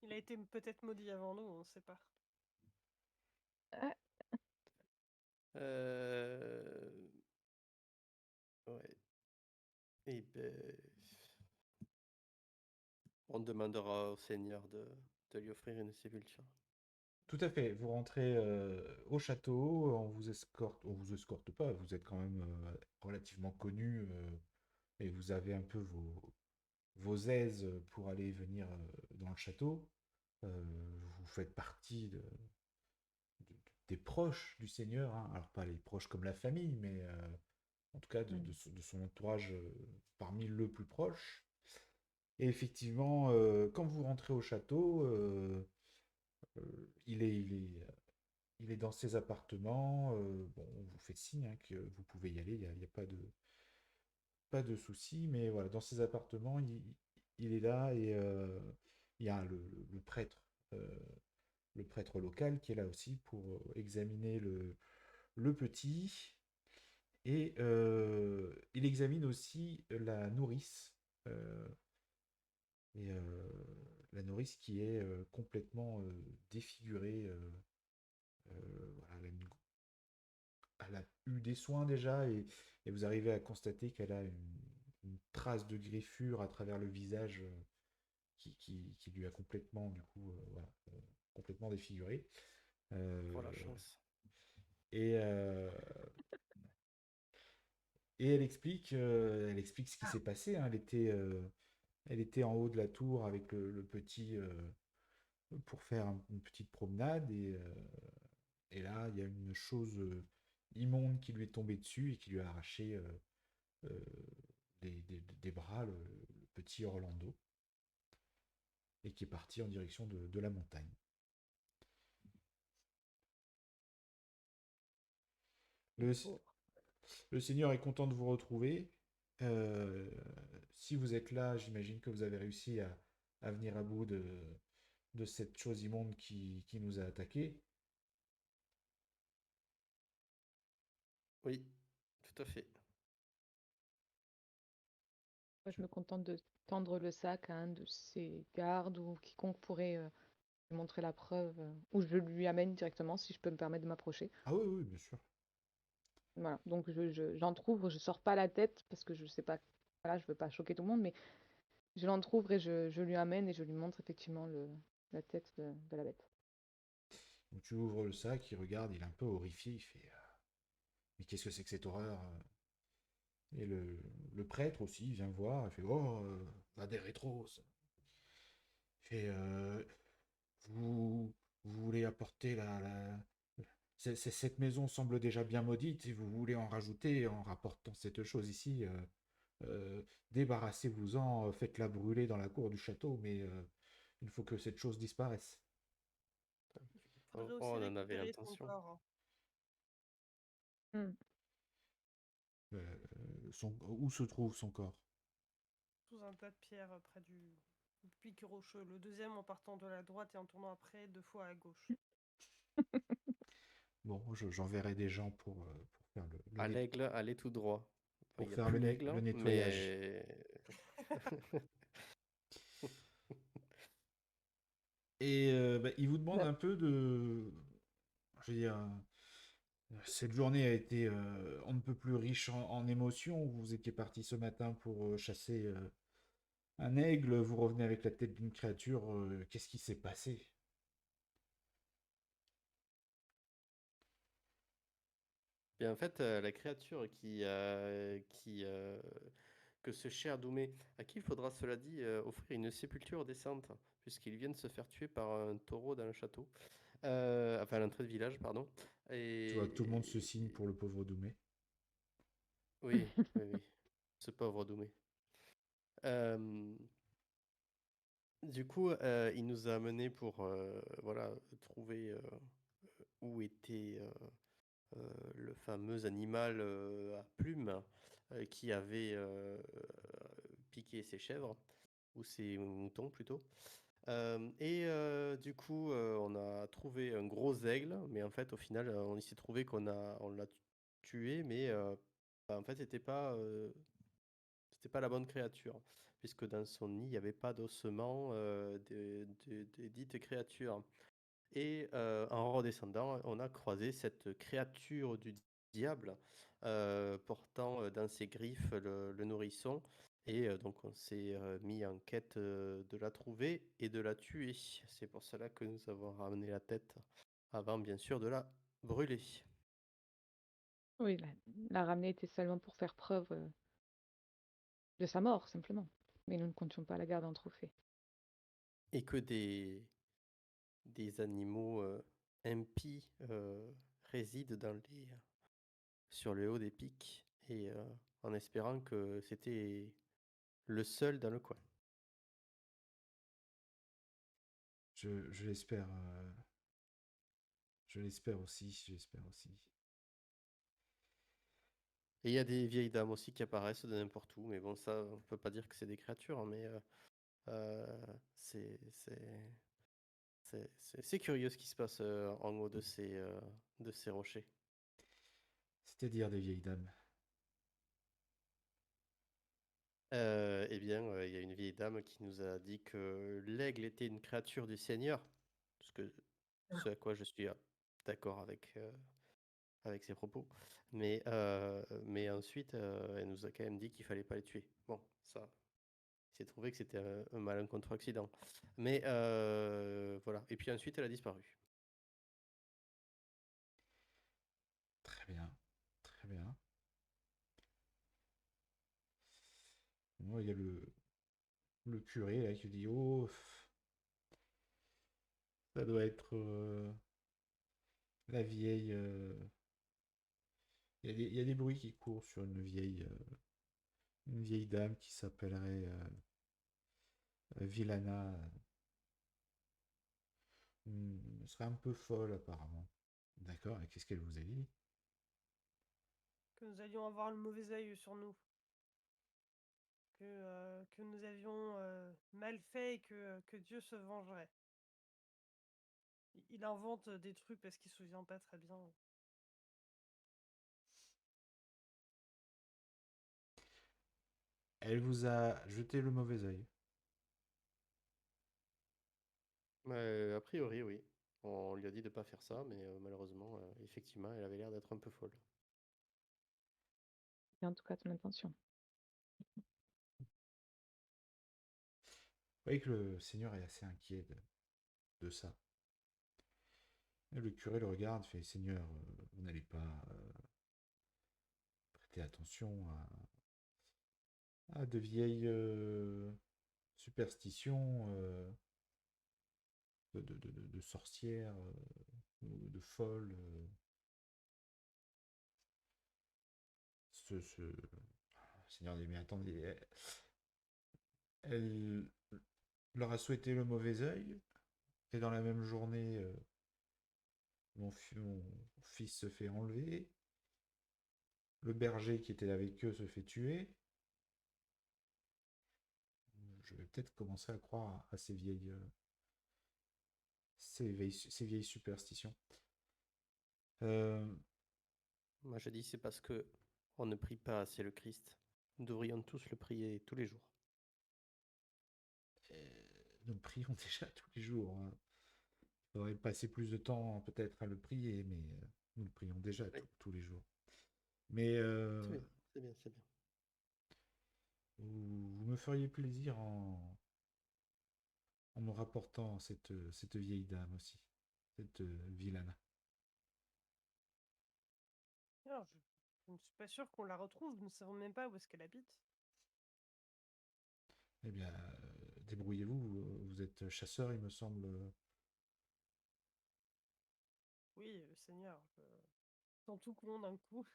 Il a été peut-être maudit avant nous, on ne sait pas. Ah, Euh, Ouais. Et ben, on demandera au Seigneur de lui offrir une sépulture. Tout à fait. Vous rentrez au château, on vous escorte pas, vous êtes quand même relativement connu et vous avez un peu vos aises pour aller et venir dans le château. Vous faites partie des proches du Seigneur, hein. Alors pas les proches comme la famille, mais en tout cas de son entourage parmi le plus proche. Et effectivement, quand vous rentrez au château, il est dans ses appartements. Bon, on vous fait signe hein, que vous pouvez y aller, il y a pas de souci. Mais voilà, dans ses appartements, il est là et il y a le prêtre, euh, le prêtre local qui est là aussi pour examiner le petit. Et il examine aussi la nourrice. euh, et la nourrice qui est complètement défigurée. Voilà, elle a eu des soins déjà et vous arrivez à constater qu'elle a une trace de griffure à travers le visage qui lui a complètement, du coup, voilà, complètement défiguré. Oh Euh, la chance. et, euh, et elle explique ce qui s'est passé. Hein. Elle était en haut de la tour avec le petit pour faire une petite promenade et là, il y a une chose immonde qui lui est tombée dessus et qui lui a arraché euh, des bras le petit Orlando et qui est parti en direction de la montagne. le Le, pauvre. le Seigneur est content de vous retrouver. Euh, si vous êtes là, j'imagine que vous avez réussi à venir à bout de cette chose immonde qui nous a attaqués. Oui, tout à fait. Moi, je me contente de tendre le sac à un de ses gardes ou quiconque pourrait lui montrer la preuve, ou je lui amène directement si je peux me permettre de m'approcher. Ah oui, oui, bien sûr. Voilà. Donc j'entrouvre, je sors pas la tête parce que je sais pas, voilà, je veux pas choquer tout le monde, mais je l'entrouvre et je lui amène et je lui montre effectivement la tête de la bête. Donc tu ouvres le sac, il regarde, il est un peu horrifié, il fait mais qu'est-ce que c'est que cette horreur? Et le prêtre aussi il vient voir, il fait oh, va des rétros. Il fait vous, vous voulez apporter cette maison semble déjà bien maudite et vous voulez en rajouter en rapportant cette chose ici. Débarrassez-vous-en, faites-la brûler dans la cour du château, mais il faut que cette chose disparaisse. Faudrait Oh, aussi on en avait récupérer son l'intention. corps, hein. Hmm. Où se trouve son corps? Sous un tas de pierres près du pic rocheux. Le deuxième en partant de la droite et en tournant après 2 fois à gauche. Bon, j'enverrai des gens pour faire À l'aigle, allez tout droit. Enfin, il pour n'y a faire plus l'aigle, le hein, nettoyage. mais Et bah, il vous demande Bah, un peu de... Je veux dire, cette journée a été on ne peut plus riche en émotions. Vous étiez parti ce matin pour chasser un aigle, vous revenez avec la tête d'une créature. Qu'est-ce qui s'est passé? bien, en fait, la créature que ce cher Doumé, à qui il faudra, cela dit, offrir une sépulture décente, puisqu'il vient de se faire tuer par un taureau dans le château, enfin à l'entrée de village, pardon. Tu vois, tout le monde se Et signe pour le pauvre Doumé. oui, oui, oui, ce pauvre Doumé. Euh, du coup, il nous a amené pour voilà, trouver où était le fameux animal à plumes qui avait piqué ses chèvres, ou ses moutons plutôt. Du coup, on a trouvé un gros aigle, mais en fait, au final, il s'est trouvé on l'a tué, mais bah, en fait, c'était pas la bonne créature, puisque dans son nid, il n'y avait pas d'ossement de dites créatures. Et en redescendant, on a croisé cette créature du diable portant dans ses griffes le nourrisson. Et donc on s'est mis en quête de la trouver et de la tuer. C'est pour cela que nous avons ramené la tête avant bien sûr de la brûler. oui, la ramener était seulement pour faire preuve de sa mort, simplement. Mais nous ne comptions pas la garder en trophée. Et que des animaux impies résident sur le haut des pics et en espérant que c'était le seul dans le coin. Je l'espère. Je l'espère aussi. Je l'espère aussi. Et il y a des vieilles dames aussi qui apparaissent de n'importe où, mais bon, ça, on peut pas dire que c'est des créatures, hein, mais c'est c'est curieux ce qui se passe en haut de ces rochers. C'est-à-dire des vieilles dames. Eh bien, il y a une vieille dame qui nous a dit que l'aigle était une créature du Seigneur, ce à quoi je suis d'accord avec ses propos. Mais ensuite, elle nous a quand même dit qu'il fallait pas les tuer. Bon, ça, il s'est trouvé que c'était un malencontreux accident. Mais voilà. Et puis ensuite, elle a disparu. Très bien. Très bien. Moi, il y a le curé là qui dit oh, ça doit être la vieille. Il y a des bruits qui courent sur une vieille dame qui s'appellerait Villana. Elle serait un peu folle apparemment. D'accord, et qu'est-ce qu'elle vous a dit? Que nous allions avoir le mauvais œil sur nous. Que nous avions mal fait et que Dieu se vengerait. Il invente des trucs parce qu'il se souvient pas très bien. Elle vous a jeté le mauvais œil. A priori, oui. On lui a dit de pas faire ça, mais malheureusement, effectivement, elle avait l'air d'être un peu folle. C'est en tout cas ton intention. Vous voyez que le Seigneur est assez inquiet de ça. Et le curé le regarde, fait Seigneur, vous n'allez pas prêter attention à de vieilles superstitions de sorcières, ou de folles. Le Seigneur dit mais attendez, elle leur a souhaité le mauvais œil, et dans la même journée, mon fils se fait enlever, le berger qui était avec eux se fait tuer. Je vais peut-être commencer à croire à ces vieilles superstitions. Euh, Moi, je dis c'est parce que on ne prie pas assez le Christ. Nous devrions tous le prier tous les jours. nous le prions déjà tous les jours, hein. Il faudrait passer plus de temps peut-être à le prier, mais nous le prions déjà Oui, tous les jours. Mais c'est bien, c'est bien, c'est bien. vous me feriez plaisir en me rapportant cette vieille dame aussi, cette Villana. Alors, je ne suis pas sûr qu'on la retrouve, nous ne savons même pas où est-ce qu'elle habite. Eh bien, débrouillez-vous, vous êtes chasseur, il me semble. Oui, Seigneur, dans tout con d'un coup.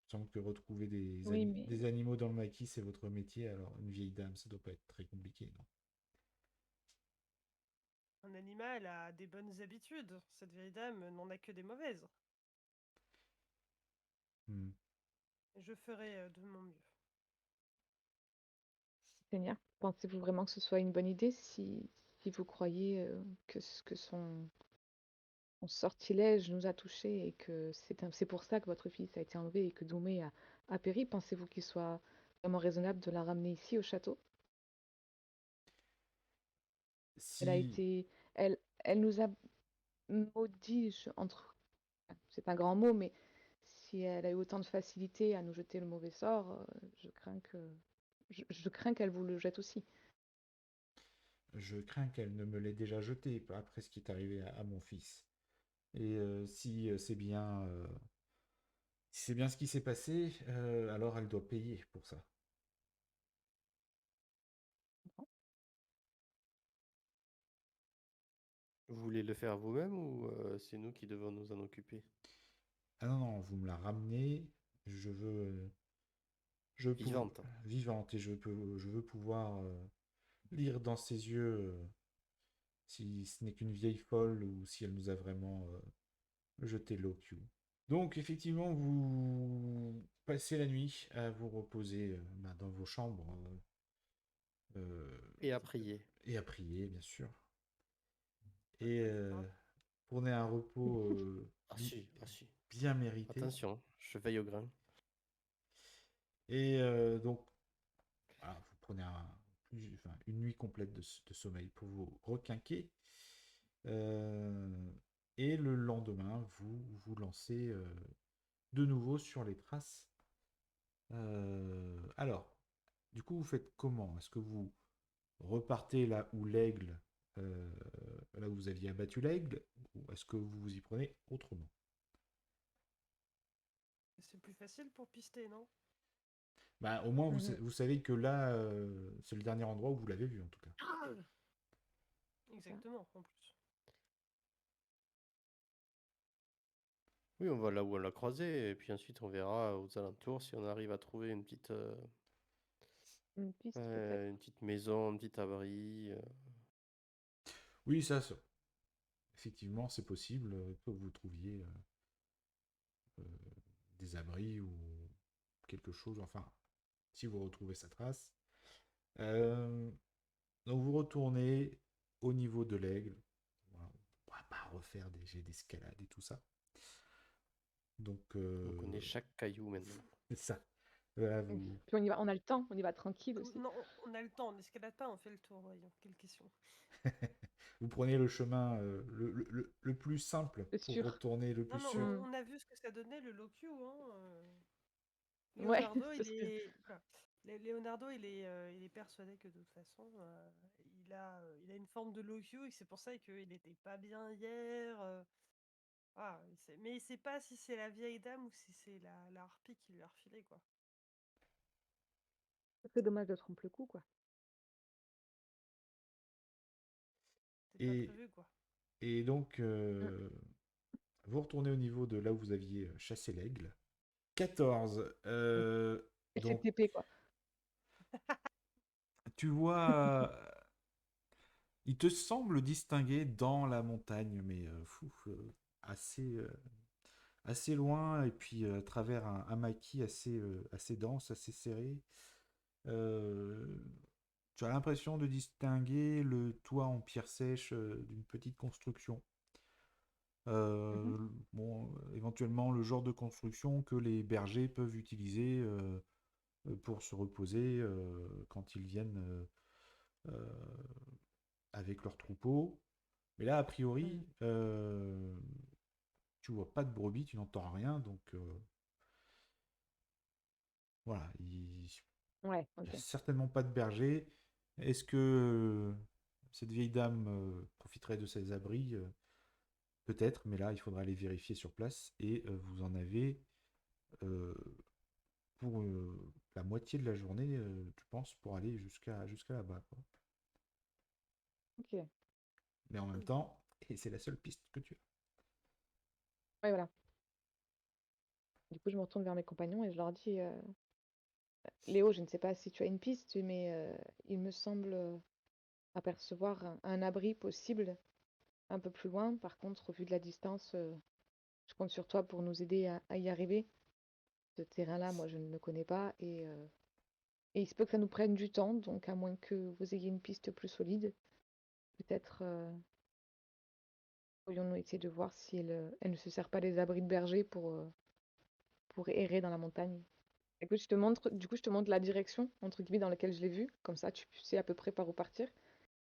Il me semble que retrouver Oui, mais des animaux dans le maquis, c'est votre métier, alors une vieille dame, ça doit pas être très compliqué, non? Un animal a des bonnes habitudes. Cette vieille dame n'en a que des mauvaises. Hmm. Je ferai de mon mieux. Seigneur, pensez-vous vraiment que ce soit une bonne idée si vous croyez que son sortilège nous a touchés et que c'est pour ça que votre fils a été enlevé et que Doumé a péri? Pensez-vous qu'il soit vraiment raisonnable de la ramener ici au château? Elle a Si, été, elle nous a maudits, c'est un grand mot, mais si elle a eu autant de facilité à nous jeter le mauvais sort, je crains qu'elle vous le jette aussi. je crains qu'elle ne me l'ait déjà jeté après ce qui est arrivé à mon fils. Et si c'est bien ce qui s'est passé, alors elle doit payer pour ça. Vous voulez le faire vous-même ou c'est nous qui devons nous en occuper? Ah non, non, vous me la ramenez, je veux, je pou- Vivante. vivante, et je veux pouvoir lire dans ses yeux si ce n'est qu'une vieille folle ou si elle nous a vraiment jeté l'OQ. Donc effectivement, vous passez la nuit à vous reposer dans vos chambres euh, Et à prier. et à prier, bien sûr. Et Hein. prenez un repos Ah si, ah si. bien mérité. Attention, je veille au grain. Et donc, voilà, vous prenez une nuit complète de sommeil pour vous requinquer. Euh, et le lendemain, vous vous lancez de nouveau sur les traces. Alors, du coup, vous faites comment? Est-ce que vous repartez là où là où vous aviez abattu l'aigle, ou est-ce que vous vous y prenez autrement? C'est plus facile pour pister, non? Bah, au moins, Mhm. vous savez que là, c'est le dernier endroit où vous l'avez vu, en tout cas. C'est ça. Exactement, en plus. Oui, on va là où on l'a croisé et puis ensuite on verra aux alentours si on arrive à trouver Une piste peut-être. une petite maison, un petit abri. Oui, effectivement, c'est possible que vous trouviez euh, des abris ou quelque chose, enfin, si vous retrouvez sa trace. Euh, donc vous retournez au niveau de l'aigle. Voilà. On va pas refaire des jets d'escalade et tout ça. Donc, On connaît chaque caillou maintenant. c'est ça. Voilà, Puis on y va, on a le temps, on y va tranquille aussi. Non, on a le temps, on n'escalade pas, on fait le tour, voyons. Quelle question. vous prenez le chemin le plus simple C'est pour sûr. retourner le Non, plus mais sûr. Mm. on a vu ce que ça donnait, le locu, hein. Ouais, Leonardo, c'est ce que... Leonardo, il est persuadé que de toute façon, il a une forme de low-Q et que c'est pour ça qu'il n'était pas bien hier. Mais il sait pas si c'est la vieille dame ou si c'est la harpie qui lui a refilé, quoi. C'est dommage de tromper le coup, quoi. C'est pas Et, prévu, quoi. et donc, Mm. vous retournez au niveau de là où vous aviez chassé l'aigle. 14. Et c'est Donc, TP, quoi. tu vois, il te semble distinguer dans la montagne, mais assez, assez loin, et puis à travers un maquis assez dense, assez serré. Euh, Tu as l'impression de distinguer le toit en pierre sèche d'une petite construction. Mhm. Bon, éventuellement le genre de construction que les bergers peuvent utiliser pour se reposer quand ils viennent euh, avec leurs troupeaux. Mais là, a priori, Mm. tu vois pas de brebis, tu n'entends rien, donc voilà, Ouais, il n'y a ok. certainement pas de berger. Est-ce que cette vieille dame profiterait de ses abris? Peut-être, mais là, il faudra aller vérifier sur place. Et vous en avez euh, pour la moitié de la journée, je pense, pour aller jusqu'à là-bas, quoi. Ok. Mais en même temps, et c'est la seule piste que tu as. Ouais, voilà. Du coup, je me retourne vers mes compagnons et je leur dis, Léo, je ne sais pas si tu as une piste, mais il me semble apercevoir un abri possible un peu plus loin. Par contre, au vu de la distance, je compte sur toi pour nous aider à y arriver. Ce terrain-là, moi, je ne le connais pas et il se peut que ça nous prenne du temps. Donc, à moins que vous ayez une piste plus solide, peut-être pourrions-nous essayer de voir si elle ne se sert pas des abris de berger pour errer dans la montagne. Écoute, du coup, je te montre la direction, entre guillemets, dans laquelle je l'ai vue. Comme ça, tu sais à peu près par où partir.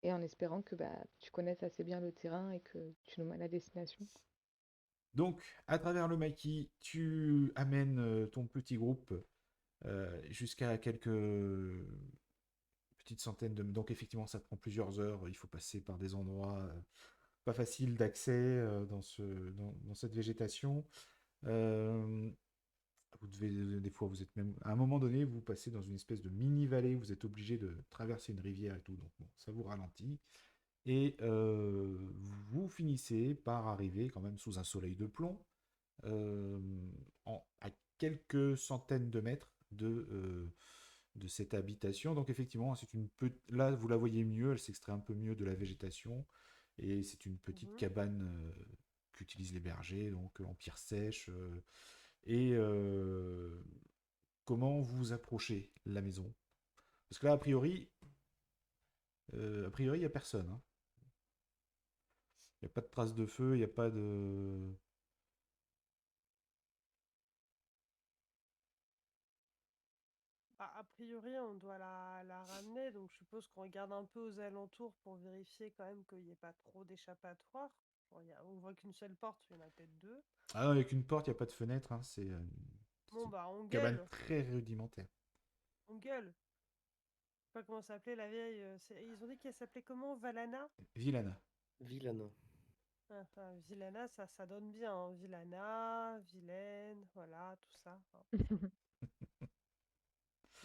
Et en espérant que bah, tu connaisses assez bien le terrain et que tu nous mets à la destination. Donc, à travers le maquis, tu amènes ton petit groupe jusqu'à quelques petites centaines de... Donc, effectivement, ça prend plusieurs heures. Il faut passer par des endroits pas faciles d'accès dans cette végétation. Euh, Vous devez, des fois, vous êtes même, à un moment donné, vous passez dans une espèce de mini-vallée, vous êtes obligé de traverser une rivière et tout, donc bon, ça vous ralentit. Et vous finissez par arriver quand même sous un soleil de plomb, euh, à quelques centaines de mètres de cette habitation. Donc effectivement, là, vous la voyez mieux, elle s'extrait un peu mieux de la végétation. Et c'est une petite Mhm. cabane qu'utilisent les bergers, donc en pierre sèche. Et comment vous approchez la maison? Parce que là, a priori, il n'y a personne, hein. Il n'y a pas de traces de feu, il n'y a pas de... A priori, on doit la ramener, donc je suppose qu'on regarde un peu aux alentours pour vérifier quand même qu'il n'y ait pas trop d'échappatoire. Bon, on voit qu'une seule porte, il y en a peut-être deux. Ah non, avec une porte, il n'y a pas de fenêtre, hein. C'est Bon, une bah, on cabane gueule, très rudimentaire. on gueule. Je sais pas comment s'appelait la vieille. Ils ont dit qu'elle s'appelait comment? Valana? Villana. Vilain. Villana, ça donne bien, hein. Villana, vilaine, voilà, tout ça, hein.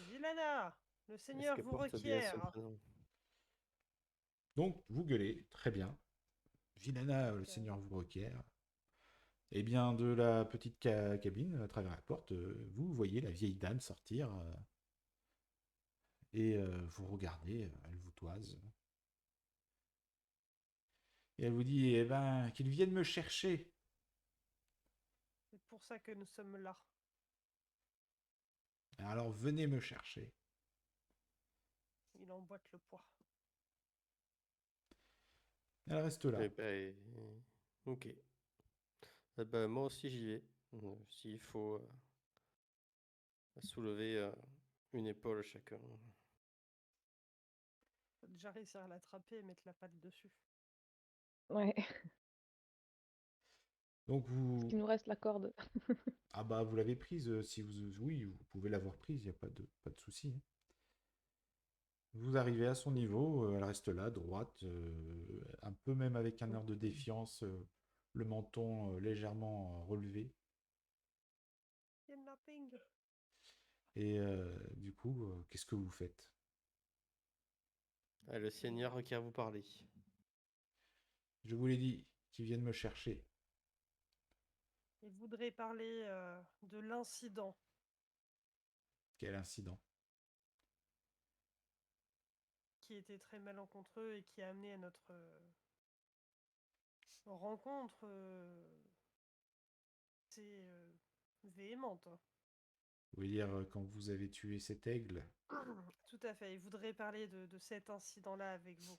Villana, le Est-ce Seigneur qu'elle vous porte bien son requiert. prénom? Donc, vous gueulez, très bien. Villana, le Donc, seigneur vous requiert. Et bien, de la petite cabine, à travers la porte, vous voyez la vieille dame sortir et vous regardez, elle vous toise. Et elle vous dit, eh ben, qu'ils viennent me chercher. c'est pour ça que nous sommes là. Alors, venez me chercher. Il emboîte le poids. Elle reste là. Eh ben, ok. Eh ben, moi aussi j'y vais. S'il faut soulever une épaule chacun. Faut déjà réussir à l'attraper et mettre la patte dessus. Ouais. Donc Parce vous... qu'il nous reste la corde. Ah bah vous l'avez prise, si vous... Oui, vous pouvez l'avoir prise, il n'y a pas de souci, hein. Vous arrivez à son niveau, elle reste là, droite, un peu même avec un air de défiance, le menton légèrement relevé. Kidnapping. Et du coup, qu'est-ce que vous faites? Le seigneur qui a vous parlé. Je vous l'ai dit, qu'ils viennent me chercher. Il voudrait parler de l'incident Quel incident? qui était très malencontreux et qui a amené à notre rencontre assez véhémente. Vous voulez dire quand vous avez tué cet aigle? Tout à fait. Il voudrait parler de cet incident-là avec vous.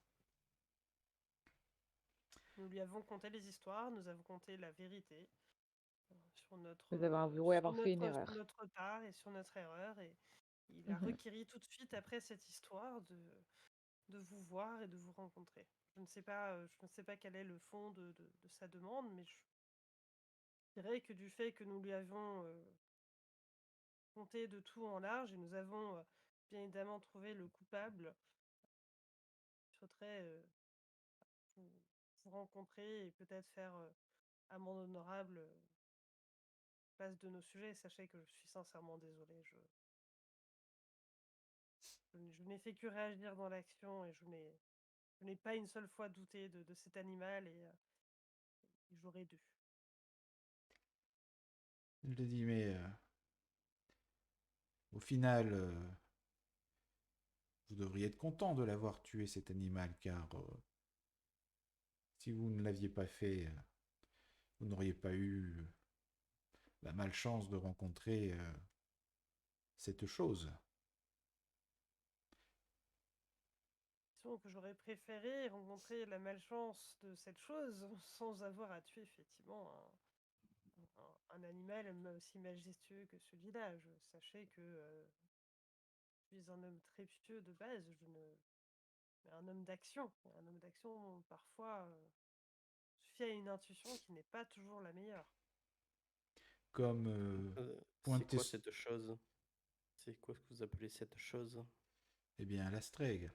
Nous lui avons conté les histoires, nous avons conté la vérité sur notre, Nous avons avoué avoir fait une erreur. sur notre part et sur notre erreur. Et il a Mhm. requéri tout de suite après cette histoire de vous voir et de vous rencontrer. Je ne sais pas quel est le fond de sa demande, mais je dirais que du fait que nous lui avons conté de tout en large et nous avons bien évidemment trouvé le coupable, il faudrait vous, vous rencontrer et peut-être faire amende honorable face de nos sujets. Sachez que je suis sincèrement désolée. Je n'ai fait que réagir dans l'action et je n'ai pas une seule fois douté de cet animal et j'aurais dû. Je l'ai dit, mais au final, vous devriez être content de l'avoir tué cet animal, car si vous ne l'aviez pas fait, vous n'auriez pas eu la malchance de rencontrer cette chose. Disons que j'aurais préféré rencontrer la malchance de cette chose sans avoir à tuer effectivement un animal aussi majestueux que celui-là. Sachez que je suis un homme très pieux de base, mais un homme d'action. Et un homme d'action, parfois, suffit à une intuition qui n'est pas toujours la meilleure. Comme C'est pointer, quoi cette chose? C'est quoi ce que vous appelez cette chose? eh bien, la strègue.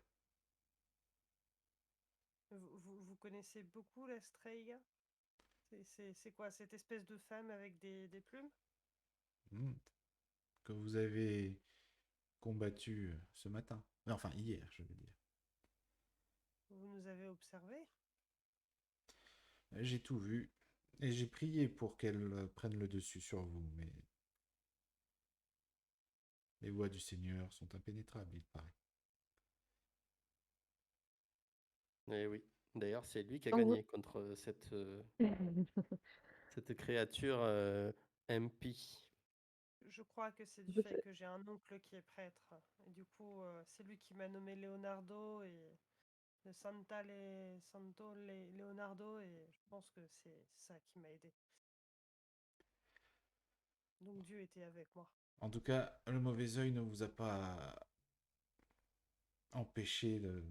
Vous connaissez beaucoup la Strega? C'est quoi cette espèce de femme avec des plumes? Que vous avez combattu ce matin. Enfin, hier, je veux dire. Vous nous avez observé? J'ai tout vu. Et j'ai prié pour qu'elle prenne le dessus sur vous, mais les voies du Seigneur sont impénétrables, il paraît. Eh oui. D'ailleurs, c'est lui qui a Donc gagné contre cette créature impie. Je crois que c'est du vous- fait que j'ai un oncle qui est prêtre. Et du coup, c'est lui qui m'a nommé Leonardo et de Leonardo. Et je pense que c'est ça qui m'a aidé. Donc Dieu était avec moi. En tout cas, le mauvais œil ne vous a pas empêché de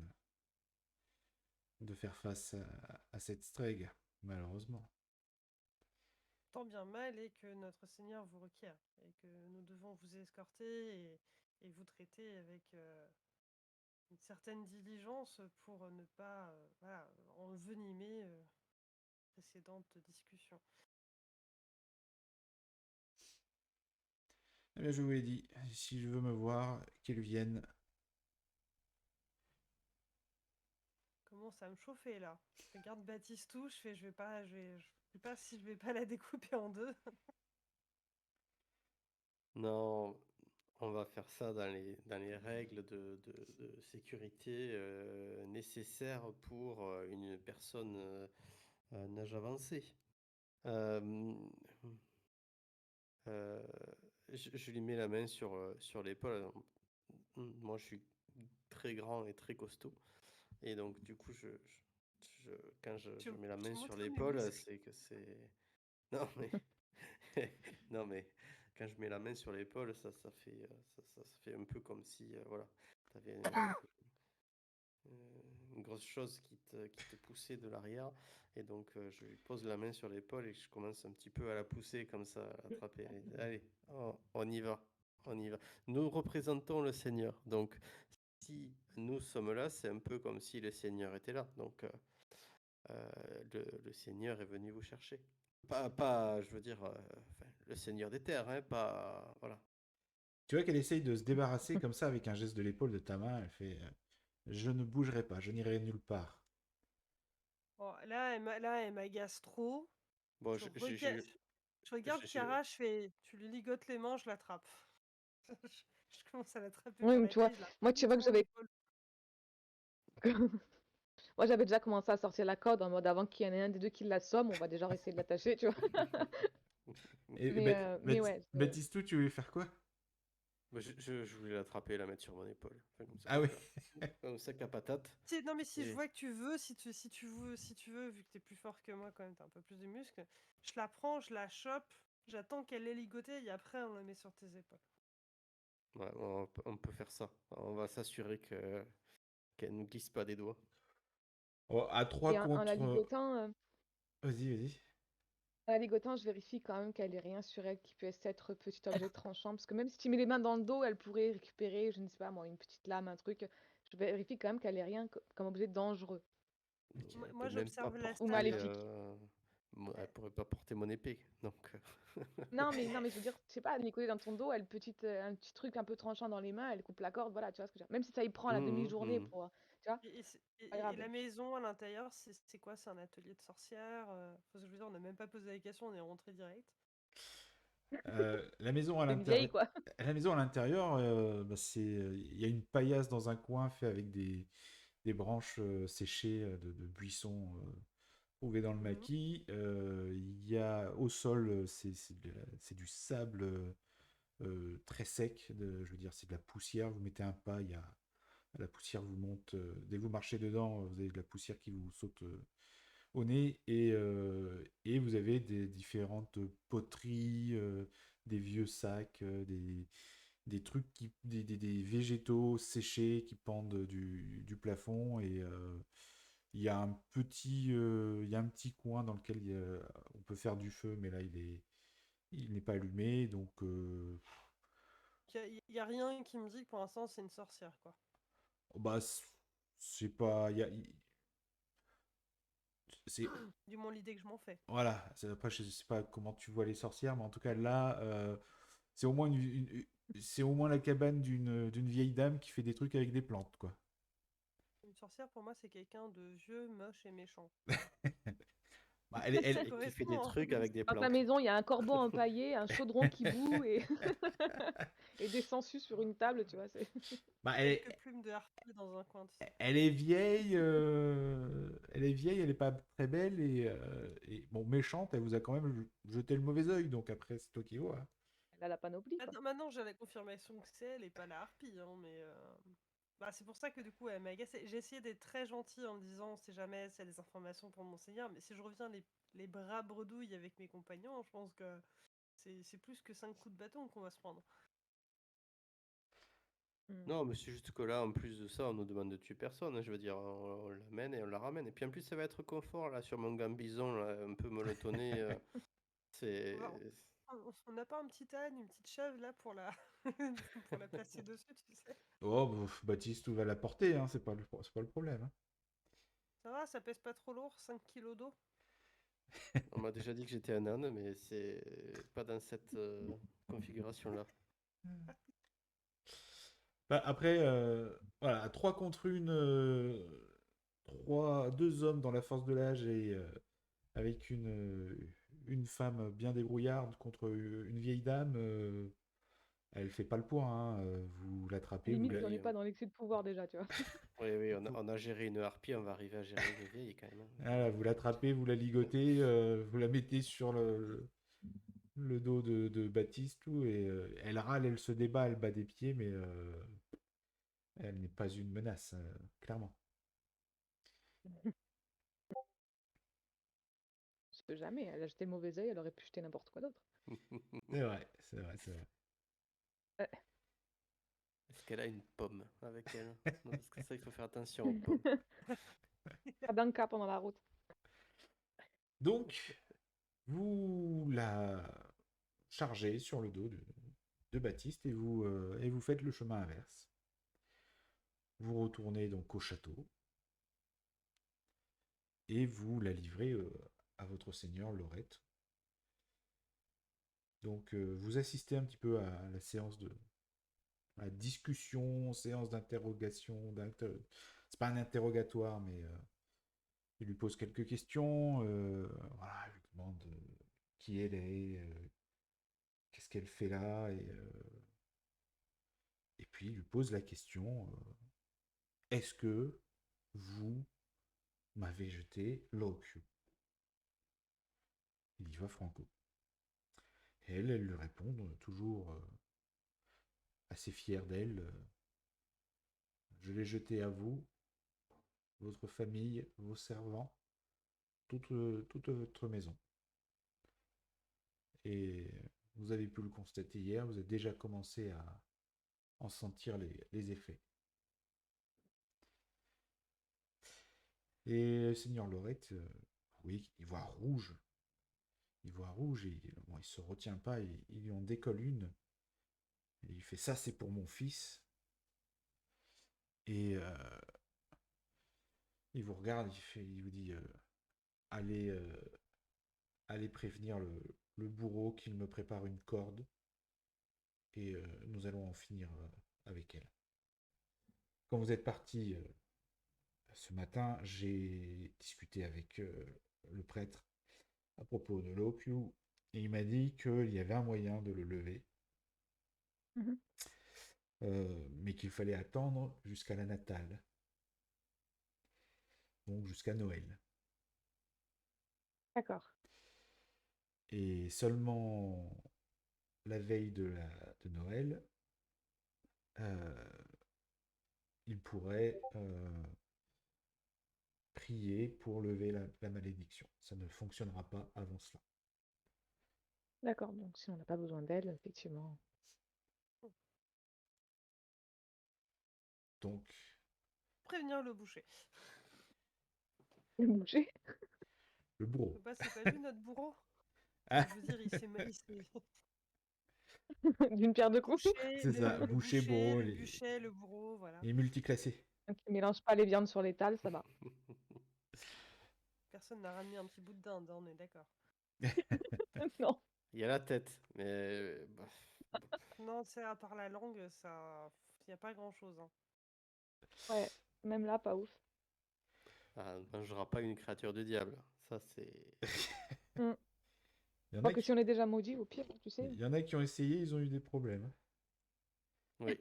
faire face à cette strègue, malheureusement. Tant bien mal est que notre Seigneur vous requiert et que nous devons vous escorter et vous traiter avec une certaine diligence pour ne pas voilà, envenimer précédentes discussions. Eh bien, je vous l'ai dit, si je veux me voir, qu'elle vienne. Commence à me chauffer là. Je regarde Baptistou, je sais pas si je vais pas la découper en deux. Non, on va faire ça dans les règles de sécurité nécessaires pour une personne à un âge avancé. Euh, euh, je lui mets la main sur l'épaule. Moi, je suis très grand et très costaud. Et donc, du coup, quand je mets la Je main sur montre mes l'épaule, muscles. c'est que c'est... Non, mais... non, mais quand je mets la main sur l'épaule, ça fait un peu comme si, voilà, t'avais une grosse chose qui te poussait de l'arrière. Et donc, je lui pose la main sur l'épaule et je commence un petit peu à la pousser comme ça, à l'attraper. Elle dit, allez, on y va, on y va. Nous représentons le Seigneur. Donc, si nous sommes là, c'est un peu comme si le Seigneur était là. Donc, le Seigneur est venu vous chercher. Pas, je veux dire, enfin, le Seigneur des terres, hein, pas, voilà. Tu vois qu'elle essaye de se débarrasser comme ça avec un geste de l'épaule de ta main. Elle fait je ne bougerai pas, je n'irai nulle part. Bon, là, elle m'agace trop. Bon, Je regarde, je regarde Chiara, je fais, tu lui ligotes les mains, je l'attrape. Je commence à l'attraper Oui, par mais la tu vois, taille, je la moi, remets tu vois sur que mon j'avais épaule. moi, j'avais déjà commencé à sortir la corde en mode avant qu'il y en ait un des deux qui l'assomme, on va déjà essayer de l'attacher, tu vois. Et Mais ouais, Baptistou, tu voulais faire quoi? Bah, je voulais l'attraper et la mettre sur mon épaule. Enfin, Ah oui. Comme ça, qu'à patate. Non, mais si je Et- vois que tu veux, si tu veux, vu que t'es plus fort que moi quand même, t'as un peu plus de muscles, je la prends, je la chope, j'attends qu'elle l'ait ligotée et après on la met sur tes épaules. Ouais, on peut faire ça. On va s'assurer qu'elle ne glisse pas des doigts. Oh, à 3 et en la contre. ligotant, Vas-y, vas-y. en la ligotant, je vérifie quand même qu'elle ait rien sur elle qui puisse être petit objet tranchant, parce que même si tu mets les mains dans le dos, elle pourrait récupérer, je ne sais pas moi, une petite lame, un truc. Je vérifie quand même qu'elle ait rien comme objet dangereux Moi, Elle moi, peut même pas j'observe la ou porter. salle. maléfique. Elle pourrait pas porter mon épée. Donc. Non, mais je veux dire, je sais pas, Nicolas dans ton dos, elle un petit truc un peu tranchant dans les mains, elle coupe la corde, voilà, tu vois ce que je veux dire. Même si ça y prend la demi-journée pour, tu vois, Et, pas grave. la maison à l'intérieur, c'est quoi? C'est un atelier de sorcière? Parce que je veux dire, on n'a même pas posé la question, on est rentré direct. La maison à C'est une vieille, l'intérieur. quoi. La maison à l'intérieur, il y a une paillasse dans un coin fait avec des branches séchées de buissons trouvées dans le Mhm. maquis. Il y a au sol, c'est du sable très sec. Je veux dire, c'est de la poussière. Vous mettez un pas, la poussière vous monte. Dès que vous marchez dedans, vous avez de la poussière qui vous saute au nez et vous avez des différentes poteries, des vieux sacs, des trucs des végétaux séchés qui pendent du plafond et il y a il y a un petit coin dans lequel on peut faire du feu, mais là il n'est pas allumé, donc Il y a rien qui me dit que pour l'instant c'est une sorcière, quoi. bah c'est pas, c'est Du moins l'idée que je m'en fais. voilà. Après je sais pas comment tu vois les sorcières, mais en tout cas là c'est au moins c'est au moins la cabane d'une vieille dame qui fait des trucs avec des plantes, quoi. Une sorcière pour moi c'est quelqu'un de vieux, moche et méchant. Bah, Ça Et qui fait des correspond, hein. trucs avec des Dans ta plantes. maison, il y a un corbeau empaillé, un chaudron qui bout et, et des sangsues sur une table, tu vois. bah, Quelques plumes de harpie dans un coin, tu sais. elle est vieille, elle est pas très belle et bon, méchante, elle vous a quand même jeté le mauvais œil, donc après, c'est toi qui vois. Elle a la panoplie, quoi. Maintenant j'ai la confirmation que c'est elle et pas la harpie, hein, mais bah, c'est pour ça que du coup elle m'a agacée. J'ai essayé d'être très gentille en me disant on sait jamais s'il y a des informations pour Monseigneur, mais si je reviens les bras bredouilles avec mes compagnons, je pense que c'est plus que 5 coups de bâton qu'on va se prendre. Non, mais c'est juste que là, en plus de ça, on nous demande de tuer personne, hein. Je veux dire, on l'amène et on la ramène. Et puis en plus, ça va être confort là sur mon gambison, là, un peu monotoné. C'est. On n'a pas un petit âne, une petite chèvre là pour la, pour la placer dessus, tu sais. Oh, bah, Baptiste, tout va la porter, hein, c'est pas le problème, hein. Ça va, ça pèse pas trop lourd, 5 kilos d'eau. On m'a déjà dit que j'étais un âne, mais c'est pas dans cette configuration-là. Bah, après, voilà, 3 contre 1, deux hommes dans la force de l'âge et avec une femme bien débrouillarde contre une vieille dame, elle fait pas le poids, hein. Vous l'attrapez, Limite, si on Oui, n'est pas dans l'excès de pouvoir déjà, tu vois. oui, on a géré une harpie, on va arriver à gérer une vieille quand même, hein. voilà, vous l'attrapez, vous la ligotez, vous la mettez sur le dos de Baptiste, tout, et elle râle, elle se débat, elle bat des pieds, mais elle n'est pas une menace, clairement. Je peux jamais. Elle a jeté le mauvais œil, elle aurait pu jeter n'importe quoi d'autre. C'est vrai, c'est vrai, c'est vrai. Est-ce qu'elle a une pomme avec elle? Non, parce que ça, il faut faire attention aux pommes. Pas d'un cas pendant la route. Donc, vous la chargez sur le dos de Baptiste et vous faites le chemin inverse. Vous retournez donc au château et vous la livrez à votre seigneur Laurette. Donc, vous assistez un petit peu à la séance à la discussion, séance d'interrogation. C'est pas un interrogatoire, mais il lui pose quelques questions. Voilà, il lui demande qui elle est, qu'est-ce qu'elle fait là, et puis il lui pose la question est-ce que vous m'avez jeté l'OQ? Il y va franco. Et elle lui répond, toujours assez fière d'elle je l'ai jeté à vous, votre famille, vos servants, toute votre maison. Et vous avez pu le constater hier, vous avez déjà commencé à en sentir les effets. Et Seigneur Laurette, oui, il voit rouge. Il voit rouge et bon, il se retient pas, il lui en décolle une. Et il fait ça, c'est pour mon fils. Et il vous regarde, il vous dit allez, allez prévenir le bourreau qu'il me prépare une corde et nous allons en finir avec elle. Quand vous êtes parti ce matin, j'ai discuté avec le prêtre à propos de l'OQ et il m'a dit qu'il y avait un moyen de le lever, Mhm. mais qu'il fallait attendre jusqu'à la Natale, donc jusqu'à Noël. D'accord. Et seulement la veille de Noël, euh, il pourrait prier pour lever la malédiction. Ça ne fonctionnera pas avant cela. D'accord. Donc si on n'a pas besoin d'elle, effectivement. Donc, Prévenir le boucher. Le bouger le bourreau. Bah, c'est pas lui notre bourreau. Ah, Je veux dire, il s'est d'une pierre deux coups. bouché, c'est ça, le boucher, boucher, bourreau, le bûcher, le bourreau, voilà. les multiclassés. Donc il mélange pas les viandes sur l'étal, ça va. Personne n'a ramené un petit bout de dinde, hein, on est d'accord. Non. Il y a la tête, mais Non, c'est à part la langue, ça, il n'y a pas grand-chose. Hein. Ouais. Même là, pas ouf. on ne mangera pas une créature du diable. Ça, c'est. Mm. Il y Je en crois a que si on est déjà maudit, au pire, tu sais. il y en a qui ont essayé, ils ont eu des problèmes. Oui.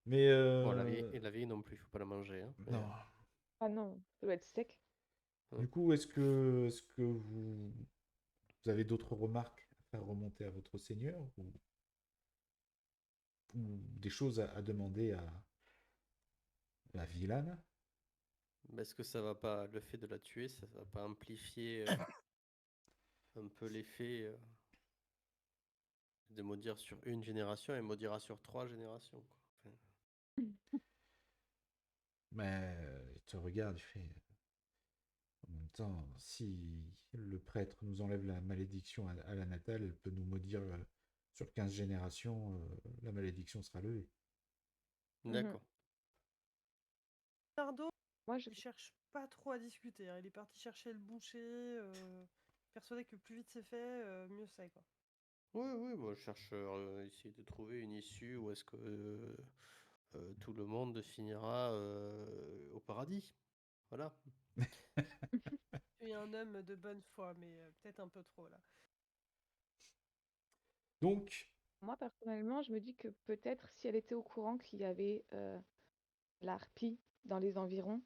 Mais Bon, la vieille non plus, il faut pas la manger. Hein, mais, non. Ah non, ça doit être sec. Du coup, est-ce que vous avez d'autres remarques à faire remonter à votre seigneur ou des choses à demander à la Villane? est-ce que ça va pas, le fait de la tuer, ça va pas amplifier un peu l'effet de maudire sur une génération et maudira sur 3 générations, quoi. Enfin, Mais il te regarde, il fait. En même temps, si le prêtre nous enlève la malédiction à la natale, elle peut nous maudire sur 15 générations, la malédiction sera levée. Mhm. D'accord. Nardo, Moi, je... il cherche pas trop à discuter. Hein. Il est parti chercher le boucher, persuadé que plus vite c'est fait, mieux c'est, quoi. Oui, moi je cherche à essayer de trouver une issue où est-ce que tout le monde finira au paradis. Voilà. Tu es un homme de bonne foi, mais peut-être un peu trop, là. Donc, Moi, personnellement, je me dis que peut-être si elle était au courant qu'il y avait la harpie dans les environs,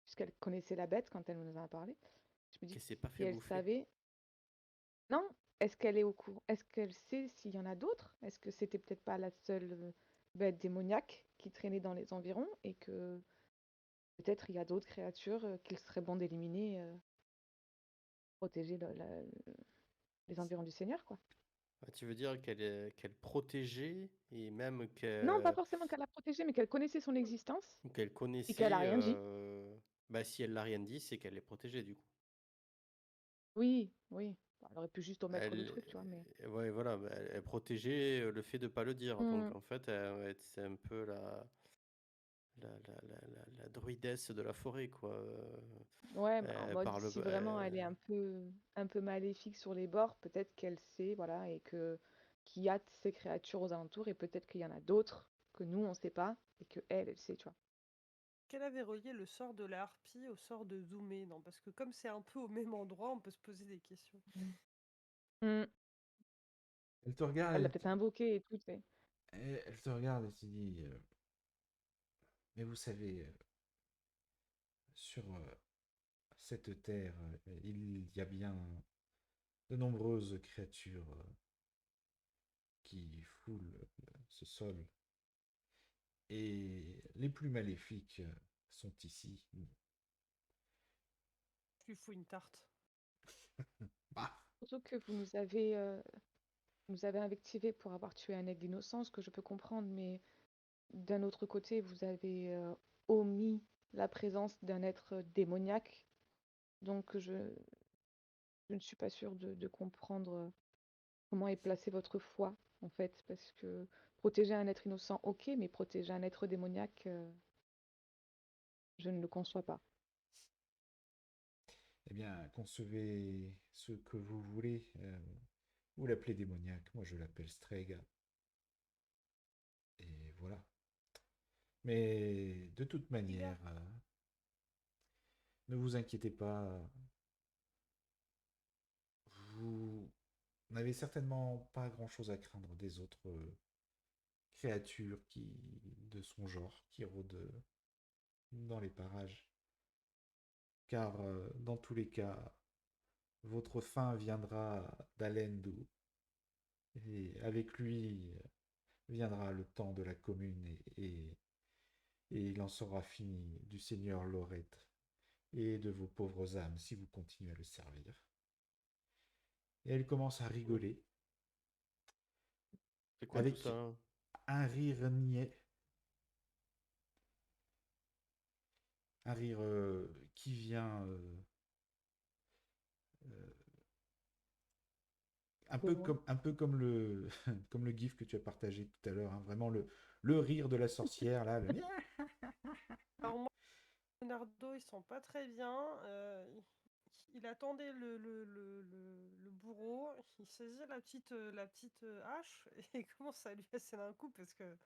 puisqu'elle connaissait la bête quand elle nous en a parlé, je me dis Qu'elle que s'est pas si fait elle bouffer. savait... Non, est-ce qu'elle est au courant? Est-ce qu'elle sait s'il y en a d'autres? Est-ce que c'était peut-être pas la seule bête démoniaque qui traînait dans les environs et que peut-être il y a d'autres créatures qu'il serait bon d'éliminer, protéger les environs du Seigneur, quoi. Tu veux dire qu'elle protégeait et même Non, pas forcément qu'elle l'a protégée, mais qu'elle connaissait son existence qu'elle et qu'elle a connaissait. rien dit. Bah, si elle l'a rien dit, c'est qu'elle est protégée du coup. Oui, oui. Bah, elle aurait pu juste omettre le Elle, truc, tu vois, mais... ouais, voilà, bah, elle protégeait le fait de pas le dire. Donc Hmm. en fait, c'est un peu la druidesse de la forêt, quoi. Ouais, bah, en Elle mode, parle. si vraiment elle est un peu maléfique sur les bords, peut-être qu'elle sait, voilà, et que qu'il y a ces créatures aux alentours, et peut-être qu'il y en a d'autres que nous, on sait pas, et que elle sait, tu vois. Qu'elle avait relié le sort de la harpie au sort de Zoomé, non? Parce que comme c'est un peu au même endroit, on peut se poser des questions. Hmm. Elle te regarde, Elle l'a peut-être invoqué et tout, tu sais. elle te regarde et te dit, mais vous savez, sur cette terre, il y a bien de nombreuses créatures qui foulent ce sol. Et les plus maléfiques sont ici. Je lui fous une tarte. Bah, Surtout que nous avez invectivé pour avoir tué un aigle d'innocence, que je peux comprendre, mais d'un autre côté, vous avez omis la présence d'un être démoniaque. Donc je ne suis pas sûre de comprendre comment est placée votre foi, en fait, parce que protéger un être innocent, ok, mais protéger un être démoniaque, je ne le conçois pas. eh bien, concevez ce que vous voulez. Vous l'appelez démoniaque, moi je l'appelle Strega. Et voilà. Mais de toute Les gars, manière, ne vous inquiétez pas, vous n'avez certainement pas grand-chose à craindre des autres créatures de son genre qui rôdent dans les parages. Car dans tous les cas, votre fin viendra d'Alendu, et avec lui viendra le temps de la commune, et il en sera fini du seigneur Lorette et de vos pauvres âmes si vous continuez à le servir. Et elle commence à rigoler, c'est quoi tout ça, avec hein? un rire niais, un rire qui vient euh, De loin. un peu comme comme le gif que tu as partagé tout à l'heure, hein, vraiment le rire de la sorcière, là, le... alors moi, Leonardo, ils sont pas très bien. Il attendait le bourreau, il saisit la petite hache et il commence à lui passer d'un coup parce que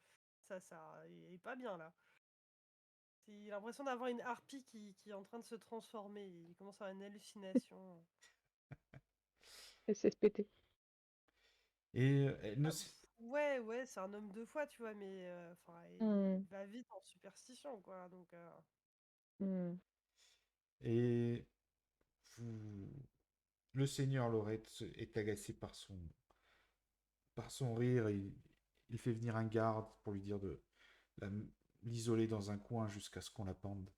il est pas bien là. Il a l'impression d'avoir une harpie qui est en train de se transformer. Il commence à avoir une hallucination. SSPT. Et elle ne Ah, sait... ouais, ouais, c'est un homme de foi, tu vois, mais enfin, Hmm, il va vite en superstition, quoi. Donc, hmm. Et le seigneur Lorette est agacé par son rire. Il fait venir un garde pour lui dire de la- l'isoler dans un coin jusqu'à ce qu'on la pende.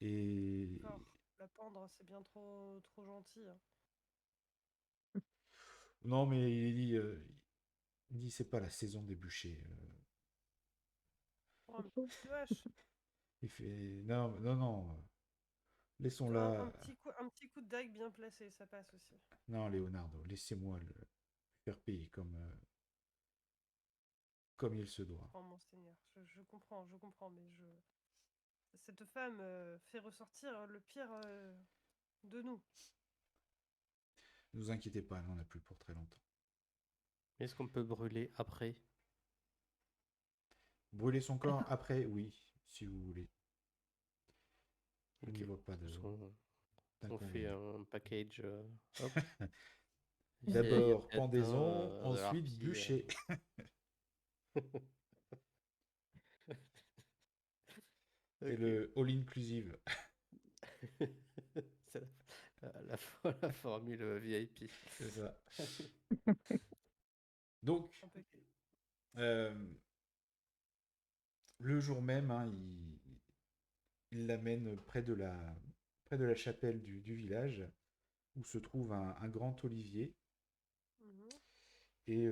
Et d'accord, la pendre, c'est bien trop gentil, hein. non, mais il dit c'est pas la saison des bûchers. Oh, un petit coup de hache. Il fait non, non, non, Tu vois, laissons-la. un petit coup de dague bien placé, ça passe aussi. Non, Leonardo, laissez-moi le faire payer comme il se doit. Oh, mon Seigneur, je comprends, mais cette femme fait ressortir le pire de nous. Ne vous inquiétez pas, elle n'en a plus pour très longtemps. Est-ce qu'on peut brûler après? Brûler son corps après, oui, si vous voulez. Je n'y Ok. vois pas On fait d'inconvénient. un package. Hop. Il y a D'abord peut-être pendaison, de ensuite l'harpie. bûcher. C'est Ok. le all inclusive. C'est la formule VIP. C'est ça. Donc, Un peu. euh, le jour même, hein, il l'amène près de la chapelle du village. où se trouve un grand olivier. Mhm. Et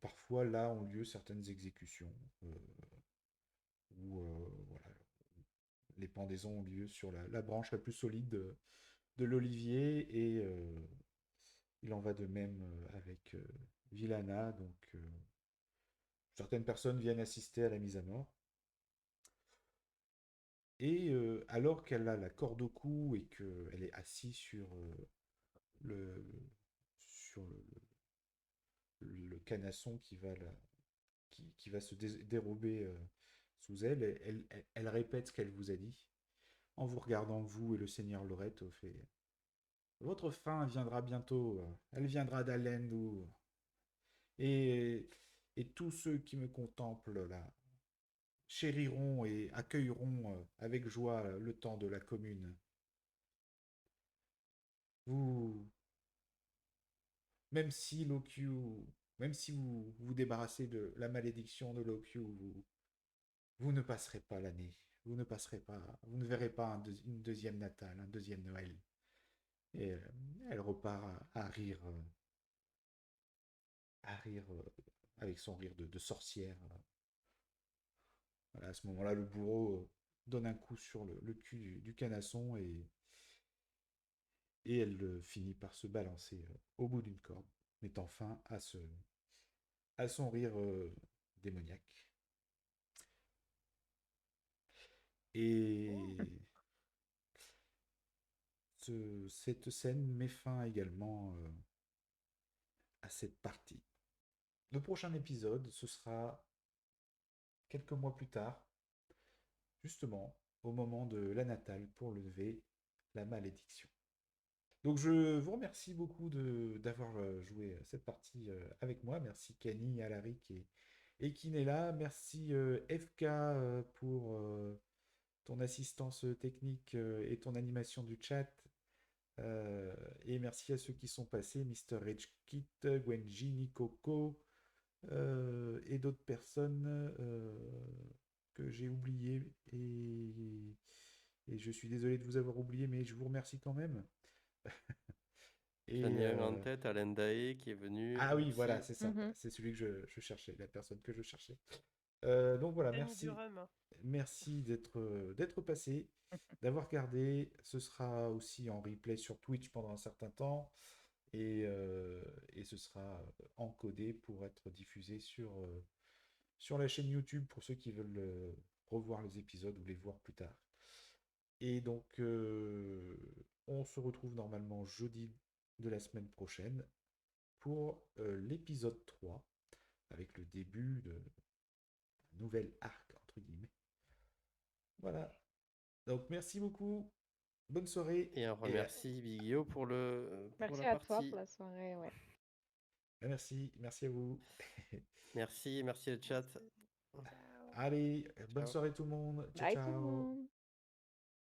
parfois là ont lieu certaines exécutions où voilà, les pendaisons ont lieu sur la branche la plus solide de l'olivier et il en va de même avec Villana. Donc certaines personnes viennent assister à la mise à mort. Et alors qu'elle a la corde au cou et qu'elle est assise le, sur le canasson qui va se dérober sous elle, elle répète ce qu'elle vous a dit, en vous regardant, vous et le seigneur Loretto, fait votre fin viendra bientôt, elle viendra d'Alendu, et, et tous ceux qui me contemplent là chériront et accueilleront avec joie le temps de la commune. Vous, même si Lokyu, même si vous vous débarrassez de la malédiction de Lokyu, vous ne passerez pas l'année. Vous ne passerez pas, vous ne verrez pas une deuxième Natal, un deuxième Noël. Et elle repart à rire avec son rire de sorcière. Voilà, à ce moment-là, le bourreau donne un coup sur le cul du canasson et elle finit par se balancer au bout d'une corde, mettant fin à son rire démoniaque. Et cette scène met fin également à cette partie. Le prochain épisode, ce sera quelques mois plus tard, justement au moment de la Natale pour lever la malédiction. Donc je vous remercie beaucoup d'avoir joué cette partie avec moi. Merci Kani, Alaric et Kinella. Merci FK pour ton assistance technique et ton animation du chat. Et merci à ceux qui sont passés, Mr. Edgekit, Gwenji, Nikoko et d'autres personnes que j'ai oubliées. Et je suis désolé de vous avoir oublié, mais je vous remercie quand même. J'en Et ai un en tête, Alain Daé, qui est venu. ah oui, voilà, Merci. c'est ça. C'est celui que je cherchais, la personne que je cherchais. Donc voilà, T'as mis du merci. rhum. Merci d'être passé, d'avoir regardé. Ce sera aussi en replay sur Twitch pendant un certain temps. Et ce sera encodé pour être diffusé sur la chaîne YouTube pour ceux qui veulent revoir les épisodes ou les voir plus tard. Et donc, on se retrouve normalement jeudi de la semaine prochaine pour l'épisode 3, avec le début de nouvel arc, entre guillemets. Voilà. Donc, merci beaucoup. Bonne soirée. Et on remercie Bigio pour Merci la à toi partie. pour la soirée, ouais. Merci à vous. Merci le chat. Ciao. Allez, bonne Ciao. soirée tout le monde. Ciao, Bye tout le ciao. monde!